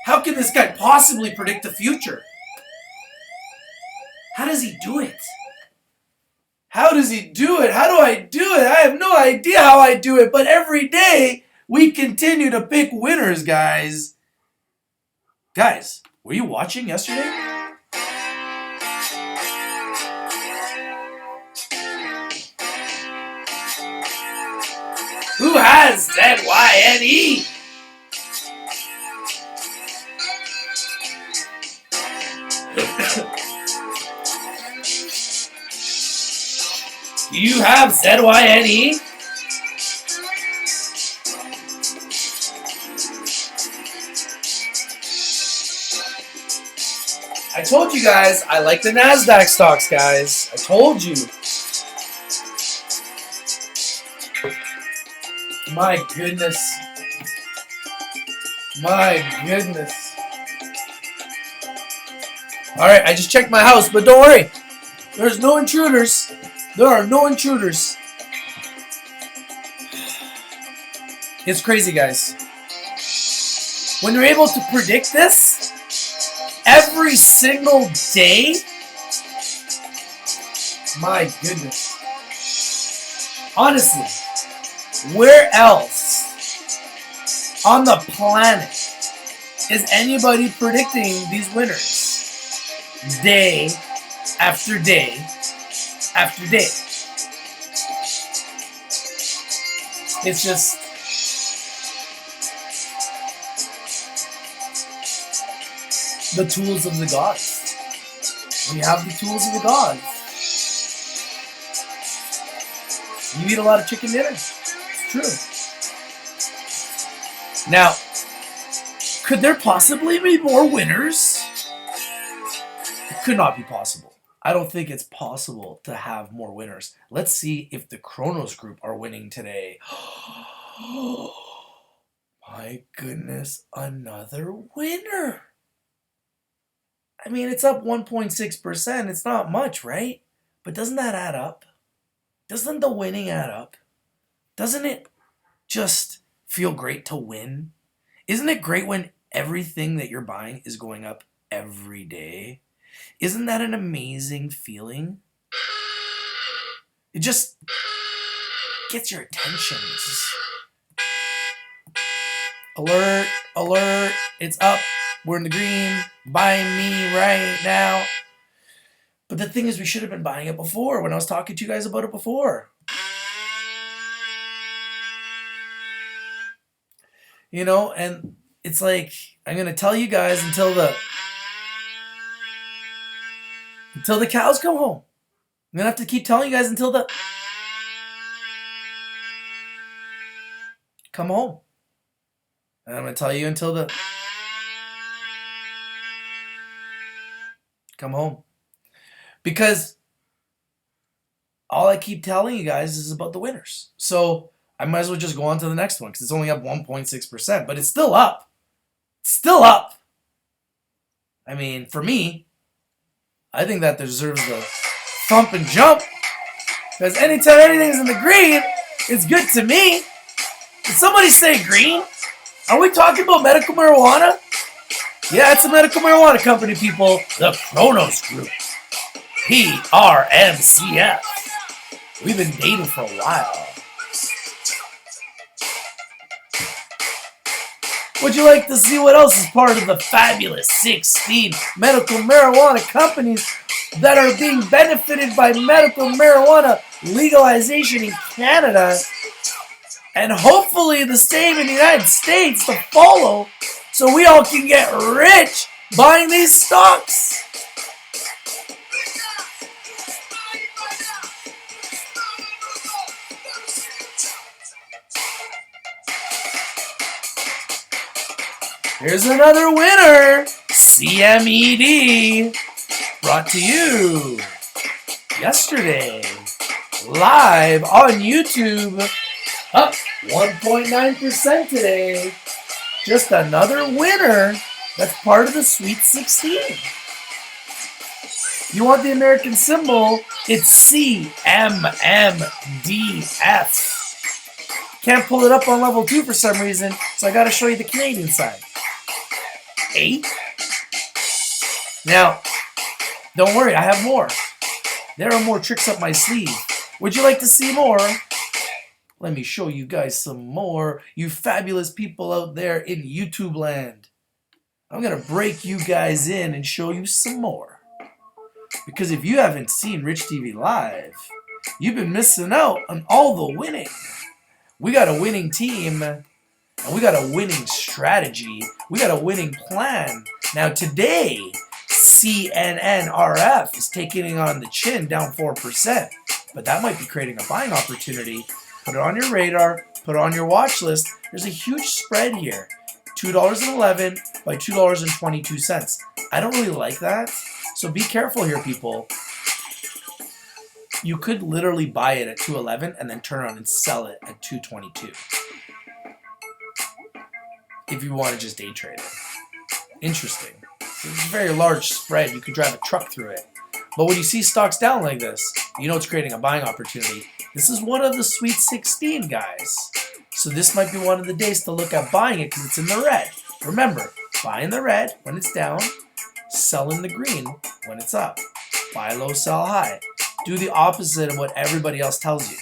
How can this guy possibly predict the future? How does he do it? How does he do it? How do I do it? I have no idea how I do it, but every day we continue to pick winners, guys. Guys, were you watching yesterday? Who has ZYNE? Do you have ZYNE? I told you guys, I like the NASDAQ stocks, guys. I told you. My goodness. My goodness. Alright, I just checked my house, but don't worry. There's no intruders. There are no intruders. It's crazy, guys. When you're able to predict this every single day, my goodness. Honestly, where else on the planet is anybody predicting these winners day after day after day? It's just the tools of the gods. When you have the tools of the gods, you eat a lot of chicken dinner. It's true. Now, could there possibly be more winners? It could not be possible. I don't think it's possible to have more winners. Let's see if the Kronos group are winning today. My goodness, another winner. I mean, it's up 1.6%. It's not much, right? But doesn't that add up? Doesn't the winning add up? Doesn't it just feel great to win? Isn't it great when everything that you're buying is going up every day? Isn't that an amazing feeling? It just gets your attention. Alert, alert, it's up. We're in the green. Buy me right now. But the thing is, we should have been buying it before when I was talking to you guys about it before. You know, and it's like, I'm going to tell you guys until the cows come home. I'm going to have to keep telling you guys until the come home. And I'm going to tell you until the come home. Because all I keep telling you guys is about the winners. So I might as well just go on to the next one because it's only up 1.6%, but it's still up. It's still up. I mean, for me, I think that deserves the thump and jump. Because anytime anything's in the green, it's good to me. Did somebody say green? Are we talking about medical marijuana? Yeah, it's a medical marijuana company, people. The Kronos Group. PRMCF. We've been dating for a while. Would you like to see what else is part of the fabulous 16 medical marijuana companies that are being benefited by medical marijuana legalization in Canada? And hopefully the same in the United States to follow so we all can get rich buying these stocks. Here's another winner, CMED, brought to you yesterday, live on YouTube, up 1.9% today. Just another winner that's part of the Sweet 16. You want the American symbol? It's CMMDF. Can't pull it up on level 2 for some reason, so I got to show you the Canadian side. 8. Now, don't worry, I have more. There are more tricks up my sleeve. Would you like to see more? Let me show you guys some more. You fabulous people out there in YouTube land. I'm going to break you guys in and show you some more. Because if you haven't seen Rich TV Live, you've been missing out on all the winning. We got a winning team. And we got a winning strategy. We got a winning plan. Now today, CNNRF is taking on the chin, down 4%. But that might be creating a buying opportunity. Put it on your radar. Put it on your watch list. There's a huge spread here. $2.11 by $2.22. I don't really like that. So be careful here, people. You could literally buy it at $2.11 and then turn around and sell it at $2.22. If you want to just day trade it. Interesting. It's a very large spread. You could drive a truck through it. But when you see stocks down like this, you know it's creating a buying opportunity. This is one of the Sweet 16, guys. So this might be one of the days to look at buying it because it's in the red. Remember, buy in the red when it's down, sell in the green when it's up. Buy low, sell high. Do the opposite of what everybody else tells you.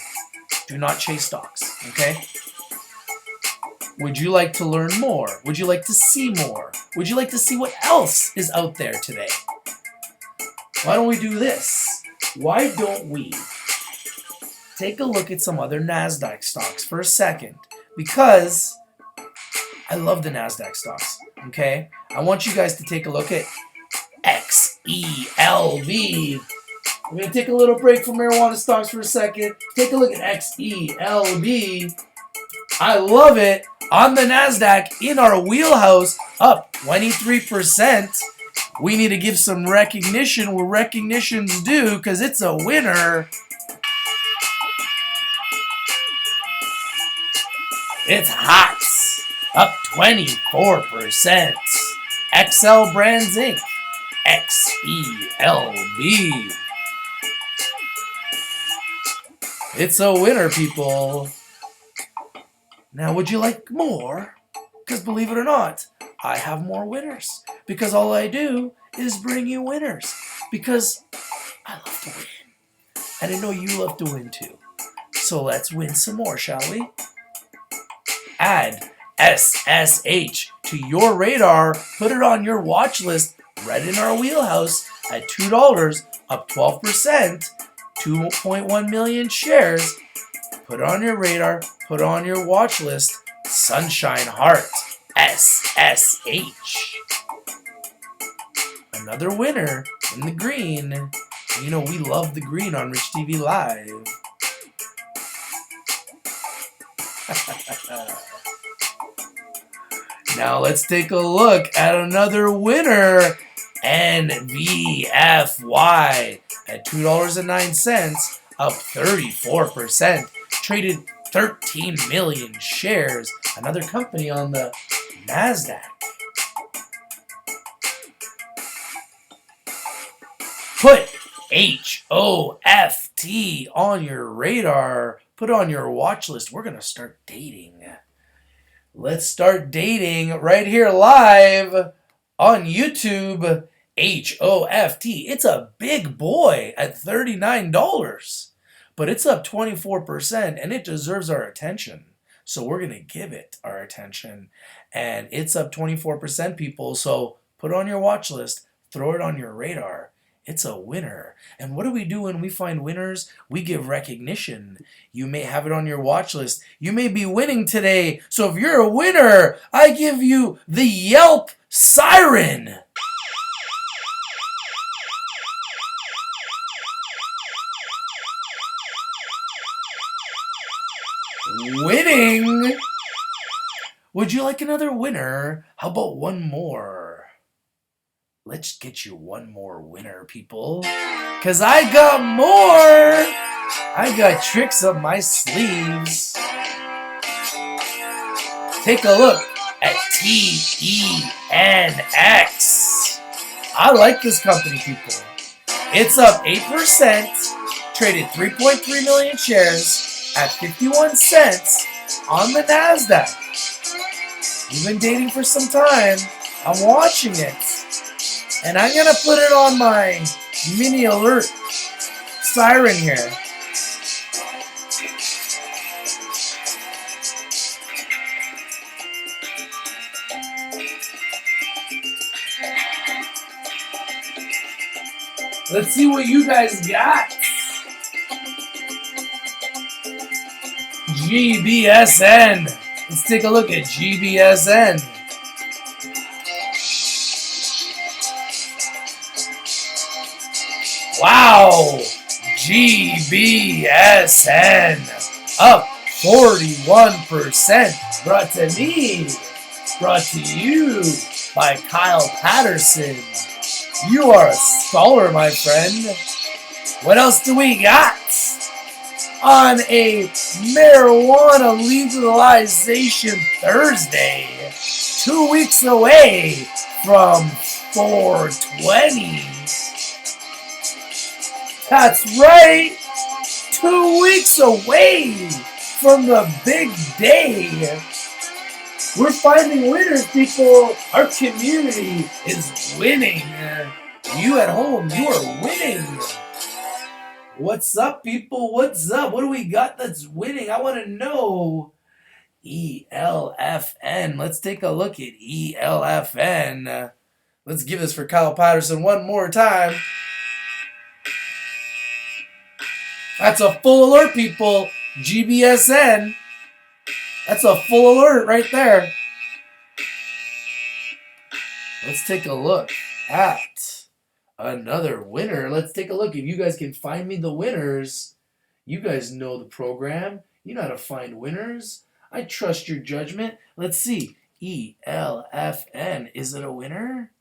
Do not chase stocks, okay? Would you like to learn more? Would you like to see more? Would you like to see what else is out there today? Why don't we do this? Why don't we take a look at some other NASDAQ stocks for a second? Because I love the NASDAQ stocks. Okay? I want you guys to take a look at XELV. We're going to take a little break from marijuana stocks for a second. Take a look at XELV. I love it. On the NASDAQ, in our wheelhouse, up 23%. We need to give some recognition where recognition's due because it's a winner. It's hot. Up 24%. XL Brands Inc. XELB. It's a winner, people. Now, would you like more? Because believe it or not, I have more winners. Because all I do is bring you winners. Because I love to win. And I know you love to win too. So let's win some more, shall we? Add SSH to your radar. Put it on your watch list right in our wheelhouse at $2, up 12%, 2.1 million shares. Put it on your radar. Put it on your watch list. Sunshine Heart. SSH. Another winner in the green. You know, we love the green on Rich TV Live. Now let's take a look at another winner. NVFY at $2.09, up 34%. Traded 13 million shares. Another company on the NASDAQ. Put HOFT on your radar. Put it on your watch list. We're going to start dating. Let's start dating right here live on YouTube. HOFT. It's a big boy at $39. But it's up 24% and it deserves our attention. So we're going to give it our attention. And it's up 24%, people. So put it on your watch list. Throw it on your radar. It's a winner. And what do we do when we find winners? We give recognition. You may have it on your watch list. You may be winning today. So if you're a winner, I give you the Yelp siren. Winning. Would you like another winner? How about one more? Let's get you one more winner, people. Because I got more. I got tricks up my sleeves. Take a look at TENX. I like this company, people. It's up 8%. Traded 3.3 million shares at 51 cents on the NASDAQ. You've been dating for some time. I'm watching it. And I'm going to put it on my mini alert siren here. Let's see what you guys got. GBSN. Let's take a look at GBSN. Wow! GBSN up 41%. Brought to me. Brought to you by Kyle Patterson. You are a scholar, my friend. What else do we got? On a marijuana legalization Thursday, 2 weeks away from 420. That's right, 2 weeks away from the big day. We're finding winners, people. Our community is winning. You at home, you are winning. What's up, people? What's up? What do we got that's winning? I want to know. ELFN. Let's take a look at ELFN. Let's give this for Kyle Patterson one more time. That's a full alert, people. GBSN. That's a full alert right there. Let's take a look at another winner. Let's take a look. If you guys can find me the winners, you guys know the program. You know how to find winners. I trust your judgment. Let's see. ELFN. Is it a winner?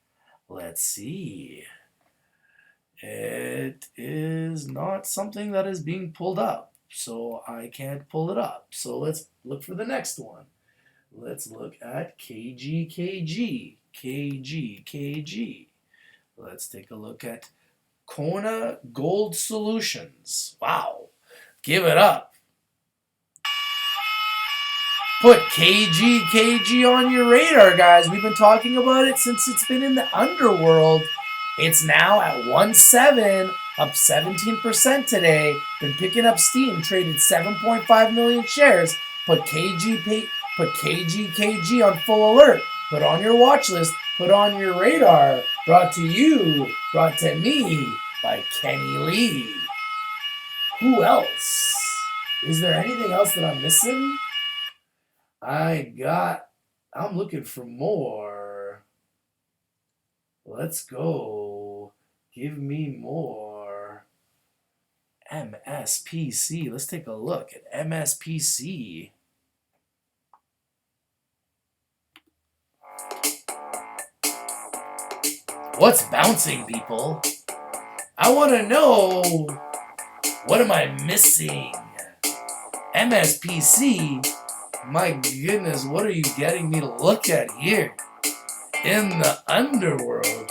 Let's see. It is not something that is being pulled up, so I can't pull it up. So let's look for the next one. Let's look at KGKG. KGKG. Let's take a look at Kona Gold Solutions. Wow. Give it up. Put KGKG on your radar, guys. We've been talking about it since it's been in the underworld. It's now at 1.7, up 17% today. Been picking up steam, traded 7.5 million shares. Put KGKG on full alert. Put on your watch list. Put on your radar. Brought to you, brought to me by Kenny Lee. Who else? Is there anything else that I'm missing? I'm looking for more. Let's go. Give me more. MSPC. Let's take a look at MSPC. What's bouncing, people? I want to know, what am I missing? MSPC? My goodness, what are you getting me to look at here? In the underworld.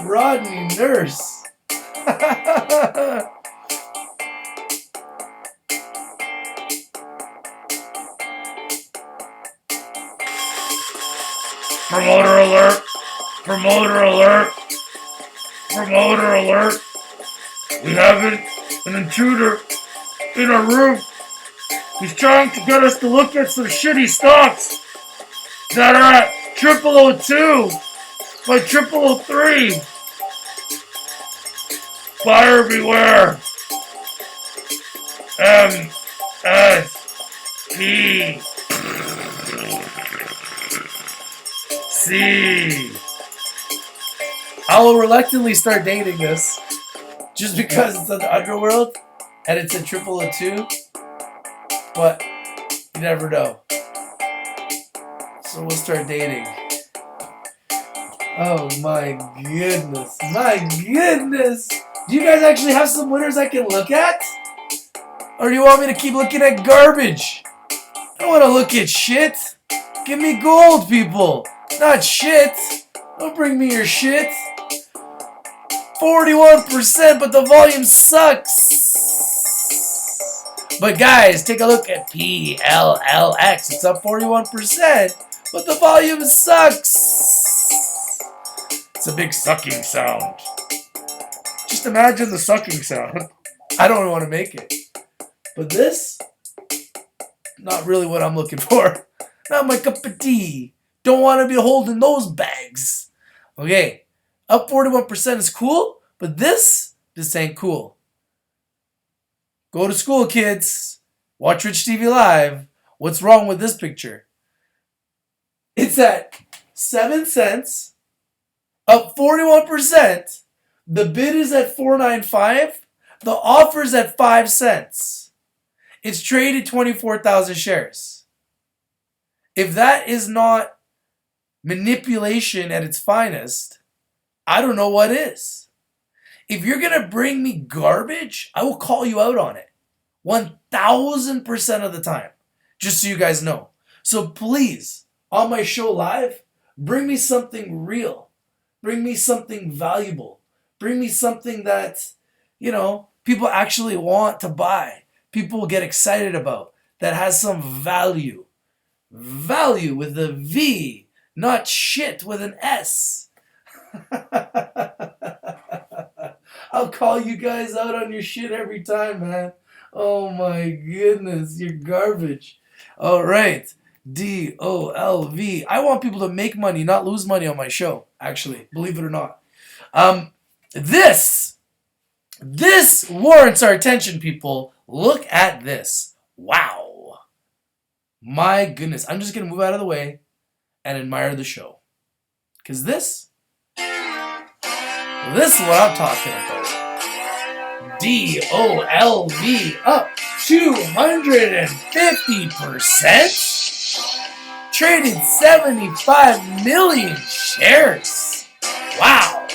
Rodney Nurse. Promoter alert! Promoter alert! Promoter alert! We have an intruder in our room. He's trying to get us to look at some shitty stocks that are at 0002 by 0003. Buyer beware. MSPC. I will reluctantly start dating this just because it's in the underworld and it's in 0002. But you never know. So we'll start dating. Oh my goodness. My goodness. Do you guys actually have some winners I can look at? Or do you want me to keep looking at garbage? I don't want to look at shit. Give me gold, people. Not shit. Don't bring me your shit. 41%, but the volume sucks. But guys, take a look at PLLX. It's up 41%, but the volume sucks. It's a big sucking sound. Just imagine the sucking sound. I don't want to make it. But this, not really what I'm looking for. Not my cup of tea. Don't want to be holding those bags. Okay, up 41% is cool, but this ain't cool. Go to school, kids. Watch Rich TV Live. What's wrong with this picture? It's at 7 cents, up 41%. The bid is at $4.95. The offer's at 5 cents. It's traded 24,000 shares. If that is not manipulation at its finest, I don't know what is. If you're going to bring me garbage, I will call you out on it. 1,000% of the time. Just so you guys know. So please, on my show live, bring me something real. Bring me something valuable. Bring me something that, people actually want to buy. People will get excited about. That has some value. Value with a V, not shit with an S. I'll call you guys out on your shit every time, man. Oh my goodness, you're garbage. All right, DOLV. I want people to make money, not lose money on my show, actually, believe it or not. This warrants our attention, people. Look at this. Wow. My goodness. I'm just going to move out of the way and admire the show. Because this is what I'm talking about. DOLV up 250%. Traded 75 million shares. Wow.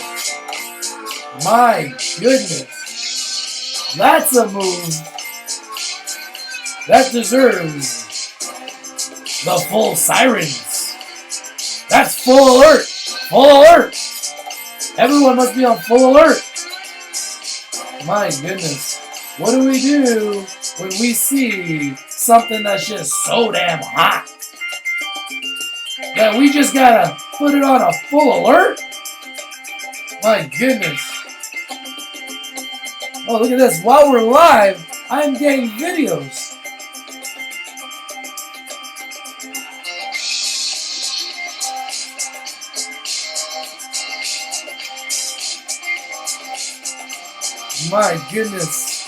My goodness. That's a move that deserves the full sirens. That's full alert. Full alert. Everyone must be on full alert. My goodness. What do we do when we see something that's just so damn hot that we just gotta put it on a full alert? My goodness. Oh, look at this. While we're live, I'm getting videos. My goodness.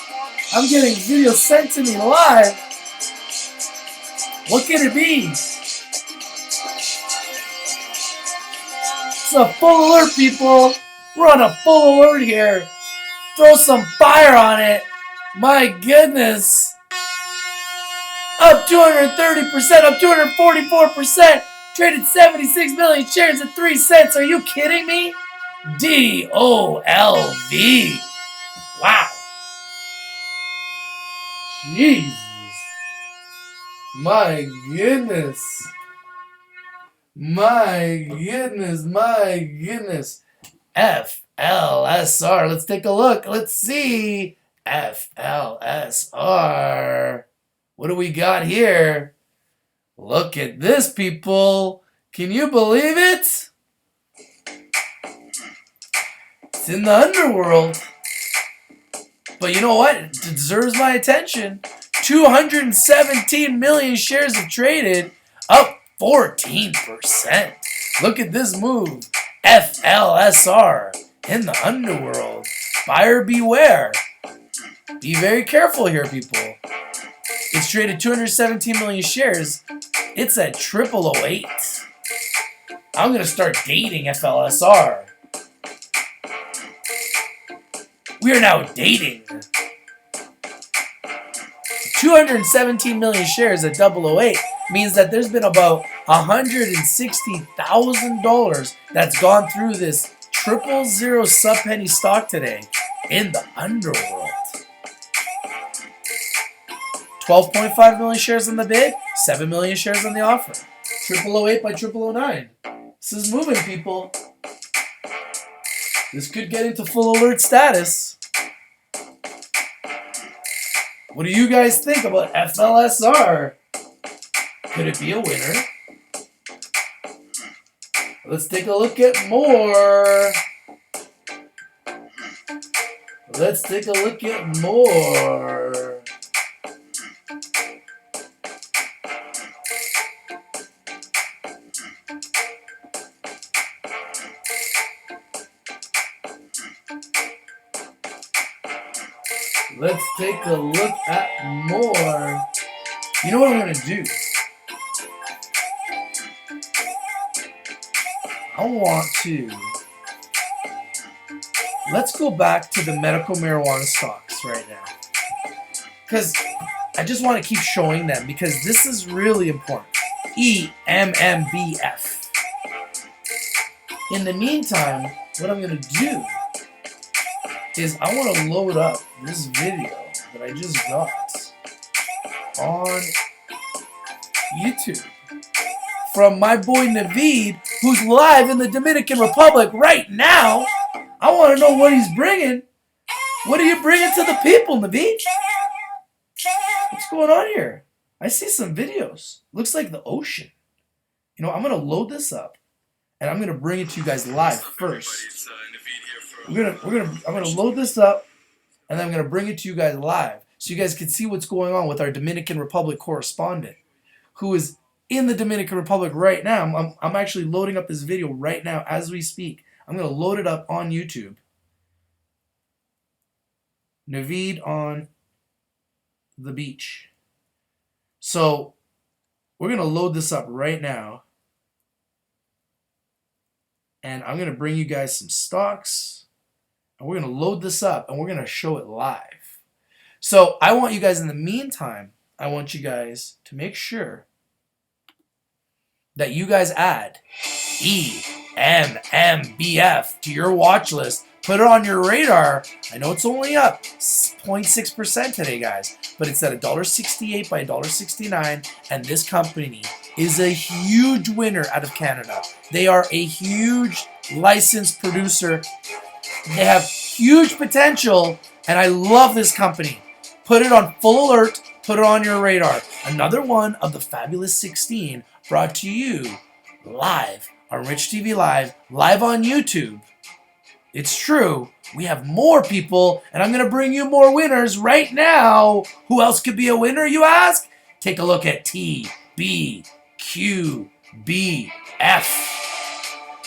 I'm getting videos sent to me live. What can it be? It's a full alert, people. We're on a full alert here. Throw some fire on it. My goodness. Up 230%, up 244%. Traded 76 million shares at 3 cents. Are you kidding me? DOLV. Wow. Jesus. My goodness. My goodness. My goodness. FLSR. Let's take a look. Let's see. FLSR. What do we got here? Look at this, people. Can you believe it? It's in the underworld. But you know what? It deserves my attention. 217 million shares have traded, up 14%. Look at this move. FLSR in the underworld. Buyer beware. Be very careful here, people. It's traded 217 million shares. It's at 0008. I'm going to start dating FLSR. We are now dating. 217 million shares at 008 means that there's been about $160,000 that's gone through this 000 sub penny stock today in the underworld. 12.5 million shares on the bid, 7 million shares on the offer. 0008 by 0009. This is moving, people. This could get into full alert status. What do you guys think about FLSR? Could it be a winner? Let's take a look at more. Let's take a look at more. Let's take a look at more. You know what I'm going to do? I want to... Let's go back to the medical marijuana stocks right now. Because I just want to keep showing them because this is really important. EMMBF. In the meantime, what I'm going to do is I want to load up this video that I just got on YouTube from my boy Naveed, who's live in the Dominican Republic right now. I want to know what he's bringing. What are you bringing to the people, Naveed? What's going on here? I see some videos. Looks like the ocean. You know, I'm going to load this up and I'm going to bring it to you guys live first. I'm gonna load this up, and then I'm gonna bring it to you guys live, so you guys can see what's going on with our Dominican Republic correspondent, who is in the Dominican Republic right now. I'm actually loading up this video right now as we speak. I'm gonna load it up on YouTube. Naveed on the beach. So we're gonna load this up right now. and I'm going to bring you guys some stocks, and we're going to load this up, and we're going to show it live. So I want you guys, in the meantime, I want you guys to make sure that you guys add EMMBF to your watch list. Put it on your radar. I know it's only up 0.6% today, guys, but it's at $1.68 by $1.69, and this company is a huge winner out of Canada. They are a huge licensed producer. They have huge potential, and I love this company. Put it on full alert. Put it on your radar. Another one of the Fabulous 16 brought to you live on Rich TV Live on YouTube. It's true, we have more people, and I'm going to bring you more winners right now. Who else could be a winner, you ask? Take a look at TBQBF.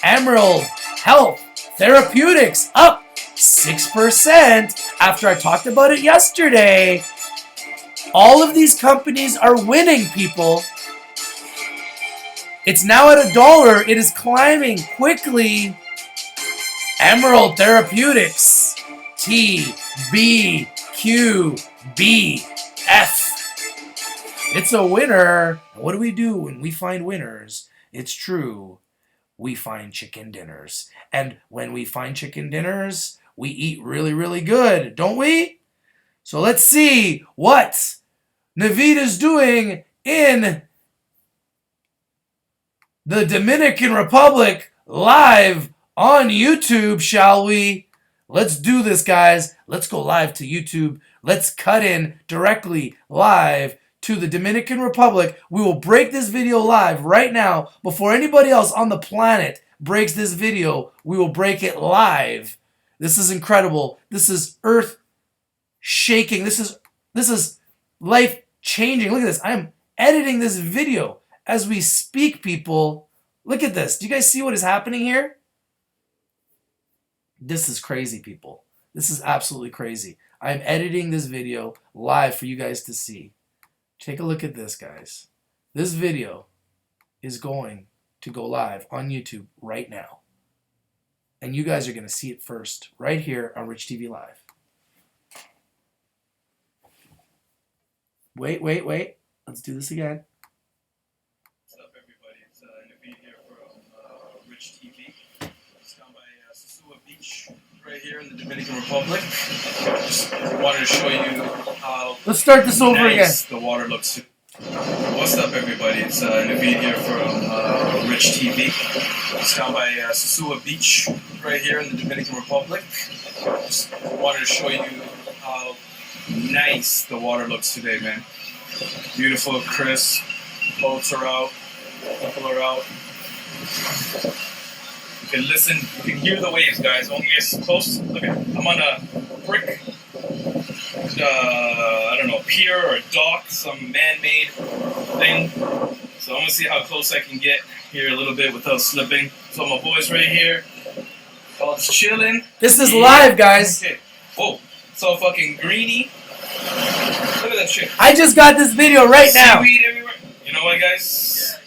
Emerald Health Therapeutics up 6% after I talked about it yesterday. All of these companies are winning, people. It's now at $1. It is climbing quickly. Emerald Therapeutics, TBQBF. It's a winner. What do we do when we find winners? It's true. We find chicken dinners. And when we find chicken dinners, we eat really, really good, don't we? So let's see what Naveed is doing in the Dominican Republic live on YouTube, shall we? Let's do this, guys. Let's go live to YouTube. Let's cut in directly live to the Dominican Republic. We will break this video live right now before anybody else on the planet breaks this video. We will break it live. This is incredible. This is earth shaking. This is life changing. Look at this. I am editing this video as we speak, people. Look at this. Do you guys see what is happening here? This is crazy, people. This is absolutely crazy. I'm editing this video live for you guys to see. Take a look at this, guys. This video is going to go live on YouTube right now. And you guys are going to see it first right here on Rich TV Live. Wait. Let's do this again. What's up, everybody? It's Naveed here from Rich TV. It's down by Sosua Beach, right here in the Dominican Republic. Just wanted to show you how Let's start this over again. the water looks. What's up, everybody? It's Naveed here from Rich TV. It's down by Sosua Beach, right here in the Dominican Republic. Just wanted to show you how nice the water looks today, man. Beautiful, crisp. Boats are out. People are out. You can listen. You can hear the waves, guys. Only get close. Look at. I'm on a brick. I don't know, pier or a dock, some man-made thing. So I'm gonna see how close I can get here a little bit without slipping. So my boys right here, all just chilling. This is live, guys. Okay. Whoa, it's all fucking greeny. Look at that shit. I just got this video right now. Seaweed everywhere. You know what, guys?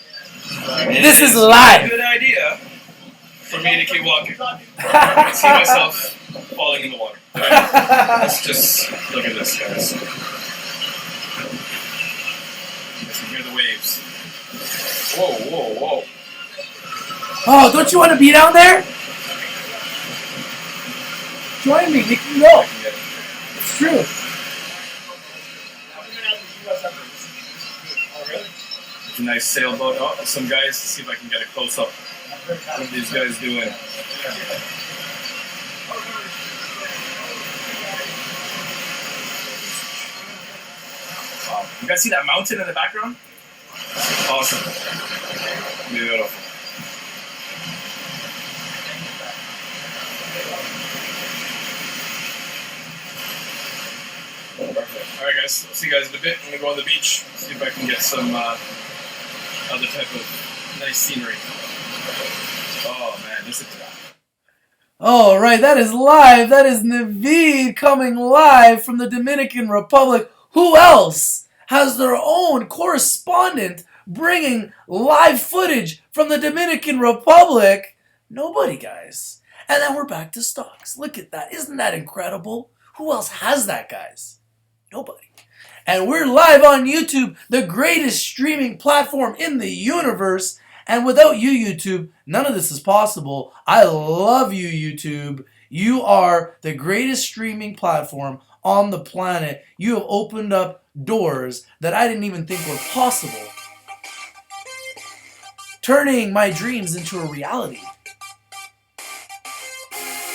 This is live. A good idea for me to keep walking. I see myself falling in the water. Let's just look at this, guys. You can hear the waves. Whoa. Oh, don't you want to be down there? Join me. We can go. It's true. It's a nice sailboat. Oh, some guys. Let's see if I can get a close up. What are these guys doing? Wow. You guys see that mountain in the background? Awesome. Beautiful. Perfect. Alright guys, I'll see you guys in a bit. I'm going to go on the beach, see if I can get some other type of nice scenery. Oh man, listen to that. All right, that is live. That is Naveed coming live from the Dominican Republic. Who else has their own correspondent bringing live footage from the Dominican Republic? Nobody, guys. And then we're back to stocks. Look at that. Isn't that incredible? Who else has that, guys? Nobody. And we're live on YouTube, the greatest streaming platform in the universe. And without you, YouTube, none of this is possible. I love you, YouTube. You are the greatest streaming platform on the planet. You have opened up doors that I didn't even think were possible, turning my dreams into a reality.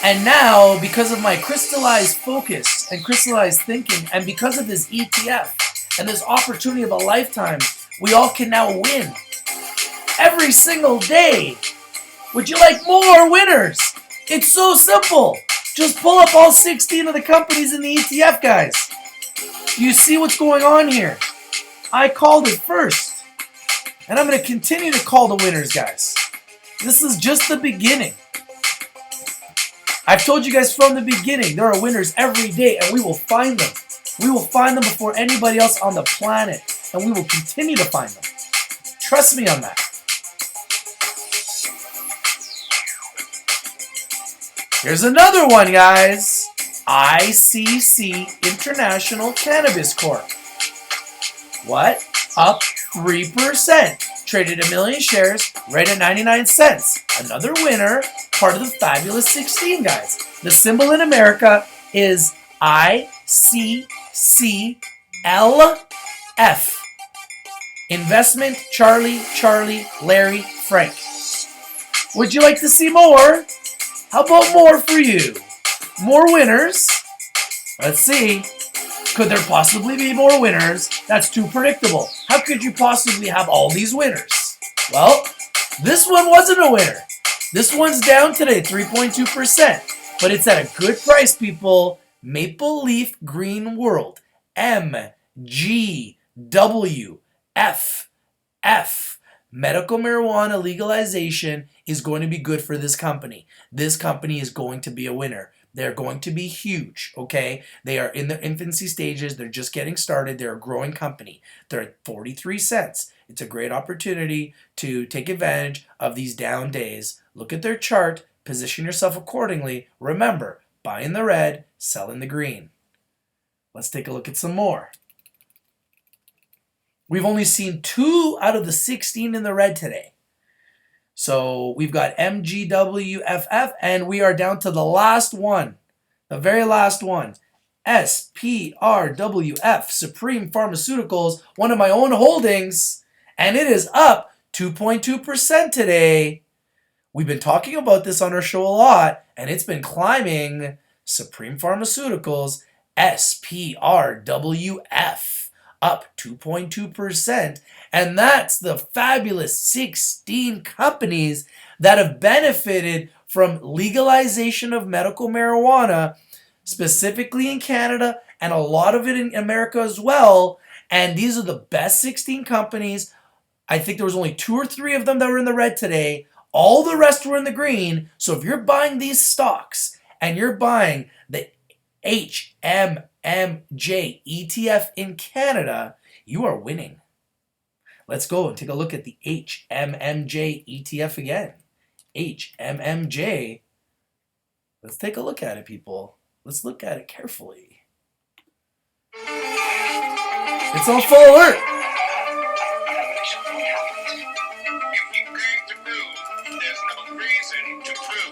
And now, because of my crystallized focus and crystallized thinking, and because of this ETF and this opportunity of a lifetime, we all can now win every single day. Would you like more winners? It's so simple. Just pull up all 16 of the companies in the ETF, guys. Do you see what's going on here? I called it first. And I'm going to continue to call the winners, guys. This is just the beginning. I've told you guys from the beginning, there are winners every day, and we will find them. We will find them before anybody else on the planet, and we will continue to find them. Trust me on that. Here's another one, guys. ICC International Cannabis Corp. What? Up 3%. Traded 1 million shares, right at 99 cents. Another winner, part of the fabulous 16, guys. The symbol in America is ICCLF. Investment Charlie, Larry, Frank. Would you like to see more? How about more for you? More winners? Let's see. Could there possibly be more winners? That's too predictable. How could you possibly have all these winners? Well, this one wasn't a winner. This one's down today, 3.2%. But it's at a good price, people. Maple Leaf Green World. MGWFF. Medical marijuana legalization is going to be good for this company. This company is going to be a winner. They're going to be huge, okay? They are in their infancy stages. They're just getting started. They're a growing company. They're at 43 cents. It's a great opportunity to take advantage of these down days. Look at their chart. Position yourself accordingly. Remember, buy in the red, sell in the green. Let's take a look at some more. We've only seen 2 out of the 16 in the red today. So we've got MGWFF, and we are down to the last one, the very last one. SPRWF, Supreme Pharmaceuticals, one of my own holdings, and it is up 2.2% today. We've been talking about this on our show a lot, and it's been climbing. Supreme Pharmaceuticals, SPRWF, up 2.2%. And that's the fabulous 16 companies that have benefited from legalization of medical marijuana, specifically in Canada and a lot of it in America as well. And these are the best 16 companies. I think there was only 2 or 3 of them that were in the red today. All the rest were in the green. So if you're buying these stocks and you're buying the HMMJ ETF in Canada, you are winning. Let's go and take a look at the HMMJ ETF again. HMMJ. Let's take a look at it, people. Let's look at it carefully. It's on full alert.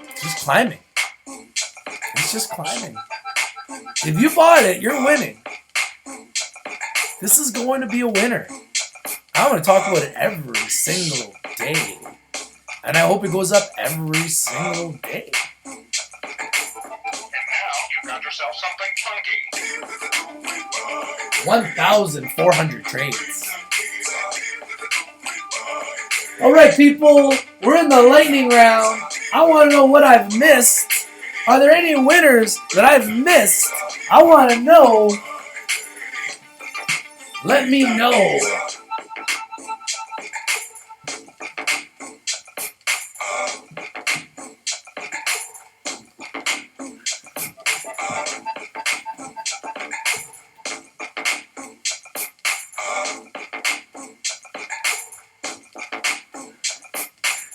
It's just climbing. It's just climbing. If you bought it, you're winning. This is going to be a winner. I'm going to talk about it every single day. And I hope it goes up every single day. And now you've got yourself something funky. 1,400 trades. All right, people, we're in the lightning round. I want to know what I've missed. Are there any winners that I've missed? I want to know. Let me know.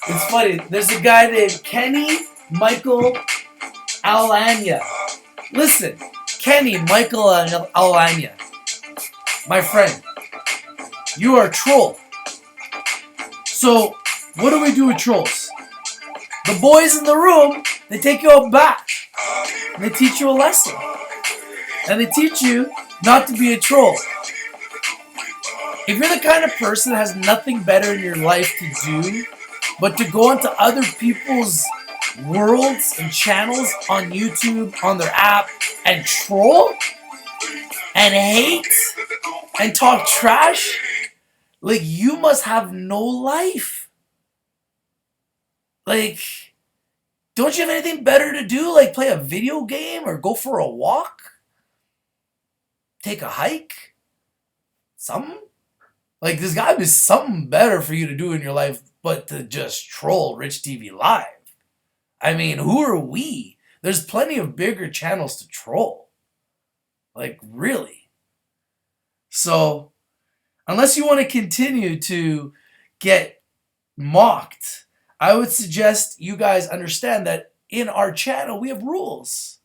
It's funny. There's a guy named Kenny Michael Alanya. Listen, Kenny Michael Alanya, my friend, you are a troll. So, what do we do with trolls? The boys in the room, they take you out back. And they teach you a lesson. And they teach you not to be a troll. If you're the kind of person that has nothing better in your life to do but to go into other people's worlds and channels on YouTube, on their app, and troll and hate and talk trash, like, you must have no life. Like, don't you have anything better to do? Like play a video game or go for a walk? Take a hike? Something? Like, there's gotta be something better for you to do in your life but to just troll Rich TV Live. I mean, who are we? There's plenty of bigger channels to troll. Like, really. So, unless you want to continue to get mocked, I would suggest you guys understand that in our channel we have rules.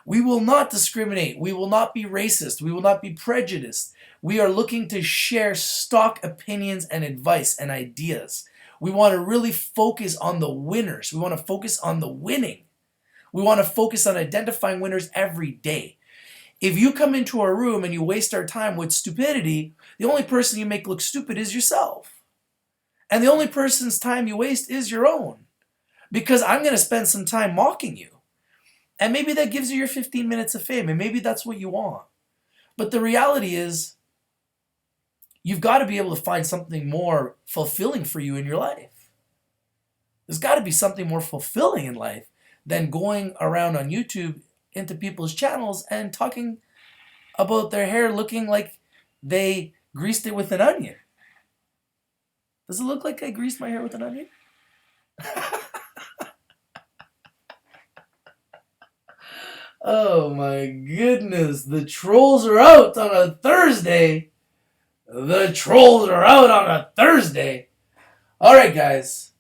We will not discriminate. We will not be racist. We will not be prejudiced. We are looking to share stock opinions and advice and ideas. We want to really focus on the winners. We want to focus on the winning. We want to focus on identifying winners every day. If you come into our room and you waste our time with stupidity, the only person you make look stupid is yourself. And the only person's time you waste is your own. Because I'm going to spend some time mocking you. And maybe that gives you your 15 minutes of fame. And maybe that's what you want. But the reality is, you've got to be able to find something more fulfilling for you in your life. There's got to be something more fulfilling in life than going around on YouTube into people's channels and talking about their hair looking like they greased it with an onion. Does it look like I greased my hair with an onion? Oh my goodness, the trolls are out on a Thursday. The trolls are out on a Thursday. Alright guys,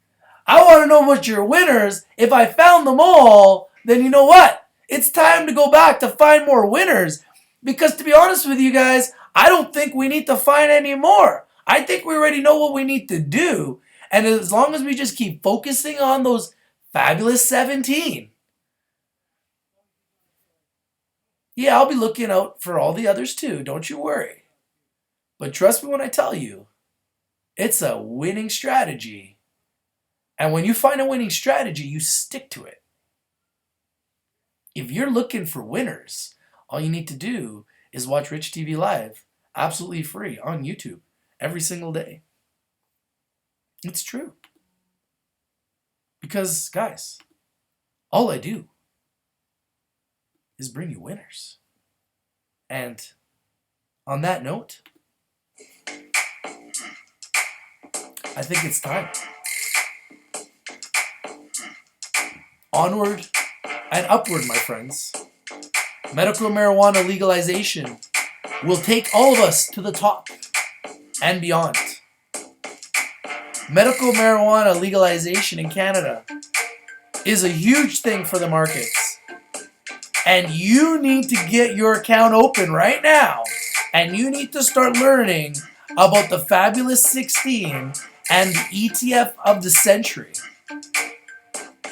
I want to know what your winners. If I found them all, then you know what? It's time to go back to find more winners. Because to be honest with you guys, I don't think we need to find any more. I think we already know what we need to do. And as long as we just keep focusing on those fabulous 17. Yeah, I'll be looking out for all the others too. Don't you worry. But trust me when I tell you, it's a winning strategy. And when you find a winning strategy, you stick to it. If you're looking for winners, all you need to do is watch Rich TV Live absolutely free on YouTube every single day. It's true. Because, guys, all I do is bring you winners. And on that note, I think it's time. Onward and upward, my friends. Medical marijuana legalization will take all of us to the top and beyond. Medical marijuana legalization in Canada is a huge thing for the markets. And you need to get your account open right now. And you need to start learning about the Fabulous 16 and the ETF of the century,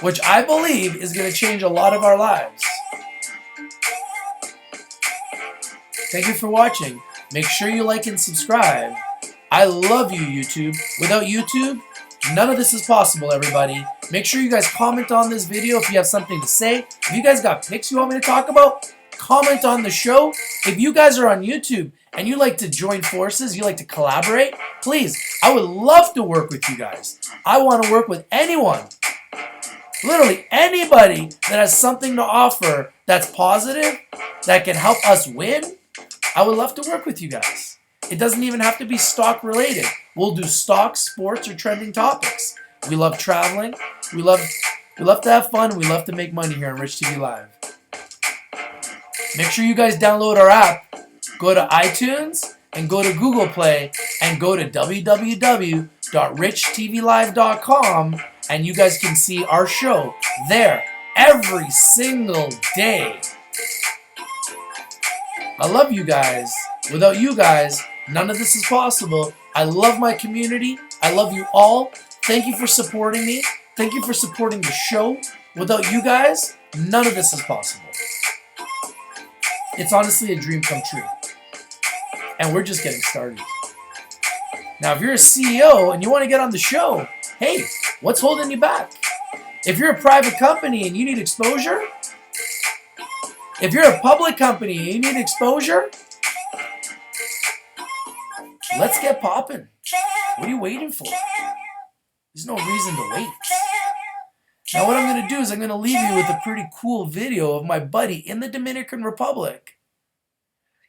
which I believe is going to change a lot of our lives. Thank you for watching. Make sure you like and subscribe. I love you, YouTube. Without YouTube, none of this is possible, everybody. Make sure you guys comment on this video if you have something to say. If you guys got pics you want me to talk about, comment on the show. If you guys are on YouTube and you like to join forces, you like to collaborate, please, I would love to work with you guys. I want to work with anyone. Literally anybody that has something to offer that's positive, that can help us win, I would love to work with you guys. It doesn't even have to be stock related. We'll do stocks, sports, or trending topics. We love traveling. We love to have fun. We love to make money here on Rich TV Live. Make sure you guys download our app. Go to iTunes and go to Google Play and go to www.richtvlive.com and you guys can see our show there every single day. I love you guys. Without you guys, none of this is possible. I love my community. I love you all. Thank you for supporting me. Thank you for supporting the show. Without you guys, none of this is possible. It's honestly a dream come true. And we're just getting started. Now, if you're a CEO and you want to get on the show, hey, what's holding you back? If you're a private company and you need exposure, if you're a public company and you need exposure, let's get popping. What are you waiting for? There's no reason to wait. Now what I'm going to do is I'm going to leave you with a pretty cool video of my buddy in the Dominican Republic.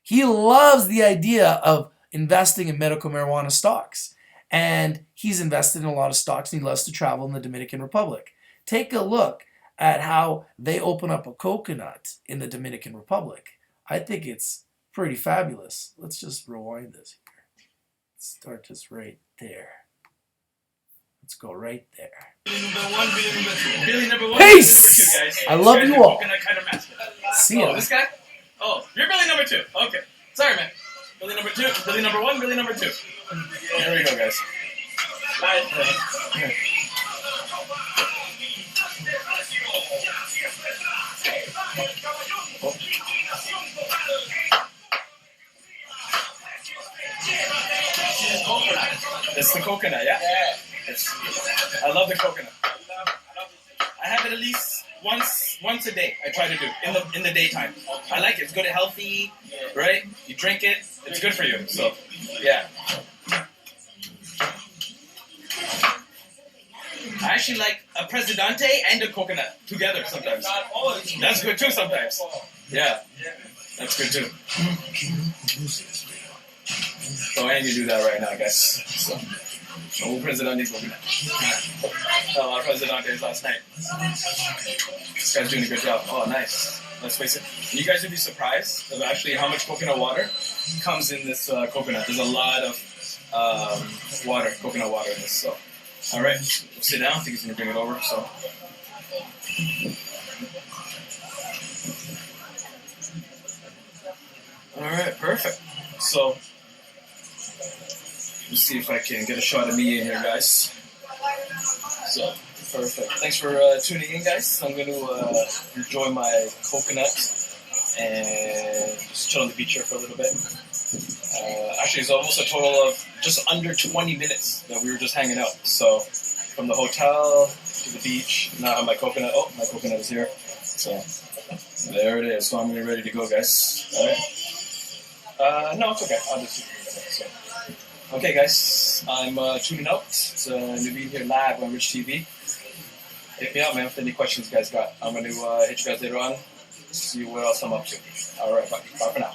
He loves the idea of investing in medical marijuana stocks. And he's invested in a lot of stocks and he loves to travel in the Dominican Republic. Take a look at how they open up a coconut in the Dominican Republic. I think it's pretty fabulous. Let's just rewind this here. Let's start this right there. Let's go right there. Billy number one, Peace! Billy number two, guys. I love This you guy's a all. coconut kind of master. See ya. Oh, this guy? Oh, you're Billy number two. Okay. Sorry, man. Billy number two, Billy number one, Billy number two. There we go, guys. It's the coconut, yeah? It's, I love the coconut. I have it at least once a day. I try to do in the daytime. I like it. It's good and healthy, right? You drink it. It's good for you. So, yeah. I actually like a Presidente and a coconut together sometimes. That's good too sometimes. Yeah, that's good too. So I ain't gonna do that right now, guys. So, no Presidente's coconut. A lot of Presidentes last night. This guy's doing a good job. Oh, nice. Let's face it. You guys would be surprised of actually how much coconut water comes in this coconut. There's a lot of water, coconut water in this. So, all right, we'll sit down. I think he's gonna bring it over. So. All right, perfect. So, let's see if I can get a shot of me in here, guys. So, perfect. Thanks for tuning in, guys. I'm going to enjoy my coconut and just chill on the beach here for a little bit. Actually, it's almost a total of just under 20 minutes that we were just hanging out. So, from the hotel to the beach, now I have my coconut. Oh, my coconut is here. So, there it is. So, I'm ready to go, guys. All right. No, it's okay. I'll just do it. So. Okay, guys, I'm tuning out. It's Naveen here live on Rich TV. Hit me up, man, if any questions you guys got. I'm going to hit you guys later on, see what else I'm up to. All right, bye for now.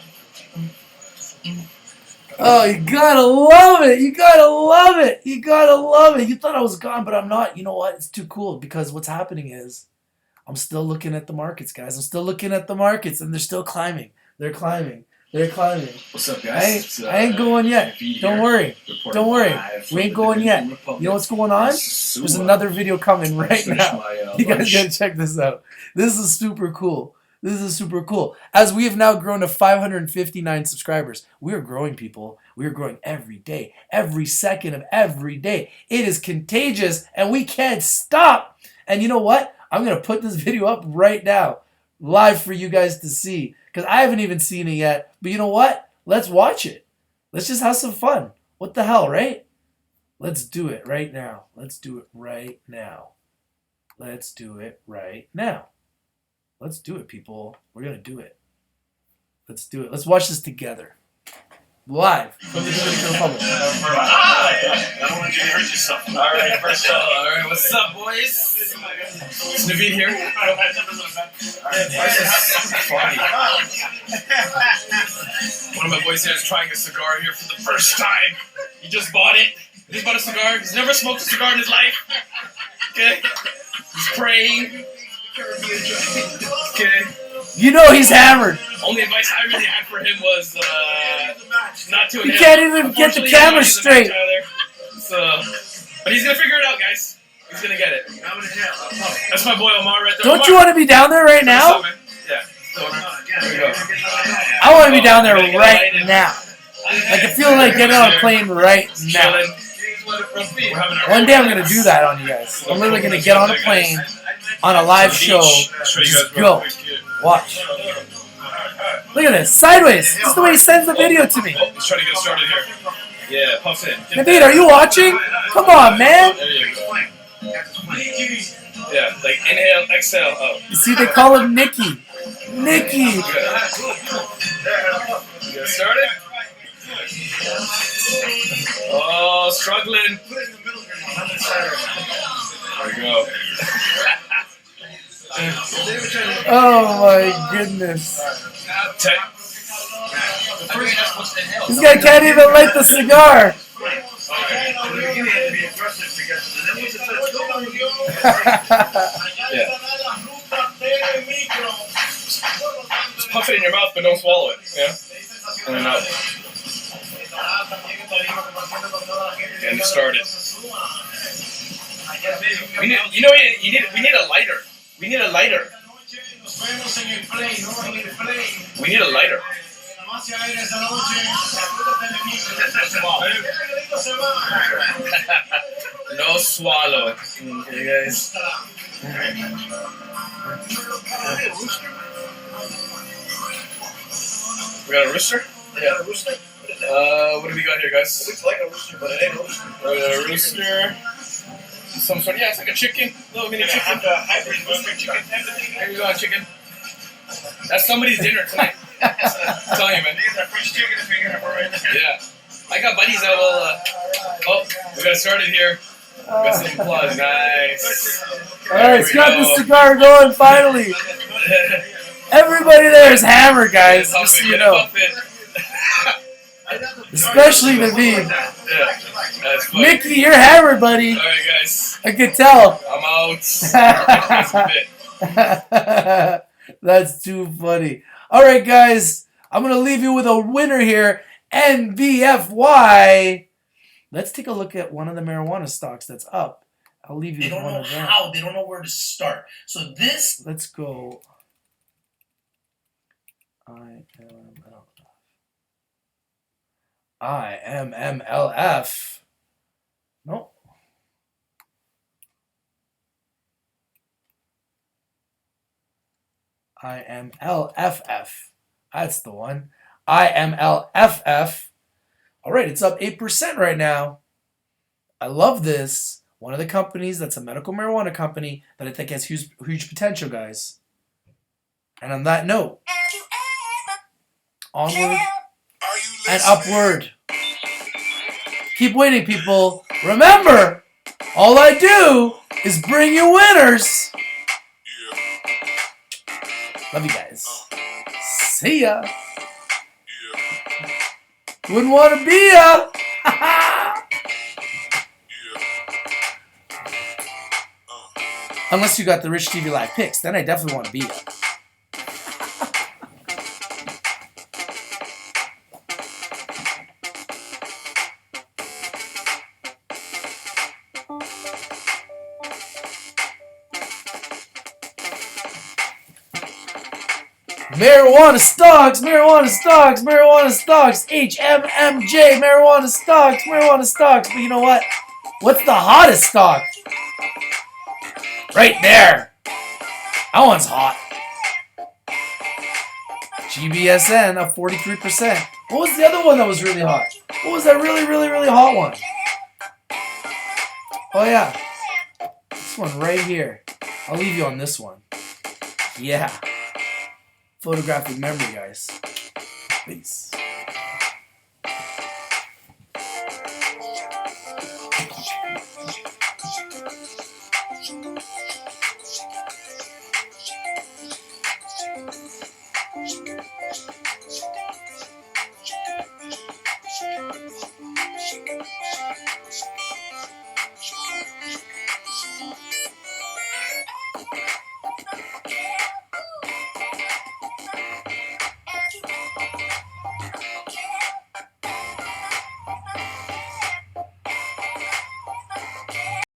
Oh, you gotta love it. You gotta love it. You gotta love it. You thought I was gone, but I'm not. You know what? It's too cool because what's happening is I'm still looking at the markets, guys. I'm still looking at the markets, and they're still climbing. They're climbing. They're climbing. What's up, guys? I ain't going yet. Don't worry. Don't worry. We ain't going yet. You know what's going on? There's another video coming right now. You guys gotta check this out. This is super cool. This is super cool. As we have now grown to 559 subscribers, we are growing, people. We are growing every day, every second of every day. It is contagious, and we can't stop. And you know what? I'm going to put this video up right now, live for you guys to see, because I haven't even seen it yet. But you know what? Let's watch it. Let's just have some fun. What the hell, right? Let's do it right now. Let's do it right now. Let's do it right now. Let's do it, people. We're going to do it. Let's do it. Let's watch this together. Live from the Dominican Republic. I don't want you to hurt yourself. All right, first of all, all right, what's up, boys? It's Naveen here. This is funny. One of my boys here is trying a cigar here for the first time. He just bought it. He just bought a cigar. He's never smoked a cigar in his life. Okay? He's praying. Okay. You know he's hammered. Only advice I really had for him was not to. You can't even get the camera straight. So, but he's gonna figure it out, guys. He's gonna get it. That's my boy Omar right there. Don't Omar. you want to be down there right What's now? up, man? Yeah. There we go. I want to be down there We're gonna get right lighted. now. Like I feel like getting on a plane right now. Chilling. We're having our One day I'm gonna do that on you guys. I'm literally gonna get on a plane on a live show. Just go. Watch. Look at this. Sideways. This is the way he sends the video to me. Oh, he's trying to get started here. Yeah, puff in. Get Naveed, that. are you watching? Come on, man. There you go. Yeah, like inhale, exhale, up. You see, they call him Nicky. Nicky. You get started? Oh, struggling. There we go. Oh my goodness. 10. This guy can't even light the cigar. Yeah. Just puff it in your mouth, but don't swallow it. Yeah. And then out. And it started. We need a lighter. We need a lighter. We need a lighter. No swallow. Okay, guys. We got a rooster? Yeah. What do we got here, guys? It looks like a rooster, but it ain't a rooster. A rooster. Some sort of, yeah, it's like a chicken. Little mini chicken. Here you go, chicken. That's somebody's dinner tonight. I'm telling you, man. Yeah. I got buddies that will, oh, we got started here. We got some applause. Nice. Alright, it's got the cigar going finally. Everybody there is hammered, guys, just so you know. Especially Naveed. Yeah, that's funny. Mickey, you're hammered, buddy. Alright, guys. I could tell. I'm out. That's too funny. Alright, guys. I'm going to leave you with a winner here. NBFY. Let's take a look at one of the marijuana stocks that's up. I'll leave you They with don't one know of them. how. They don't know where to start. So this. Let's go. IMMLF. No. IMLFF. That's the one. IMLFF. All right, it's up 8% right now. I love this. One of the companies that's a medical marijuana company that I think has huge potential, guys. And on that note, onward and upward. Keep waiting, people. Remember, all I do is bring you winners. Love you guys. See ya. Wouldn't want to be ya. Unless you got the Rich TV Live picks, then I definitely want to be ya. Marijuana stocks, marijuana stocks, marijuana stocks, HMMJ, marijuana stocks, marijuana stocks. But you know what? What's the hottest stock? Right there. That one's hot. GBSN up 43%. What was the other one that was really hot? What was that really hot one? Oh yeah. This one right here. I'll leave you on this one. Yeah. Photographic memory, guys. Peace.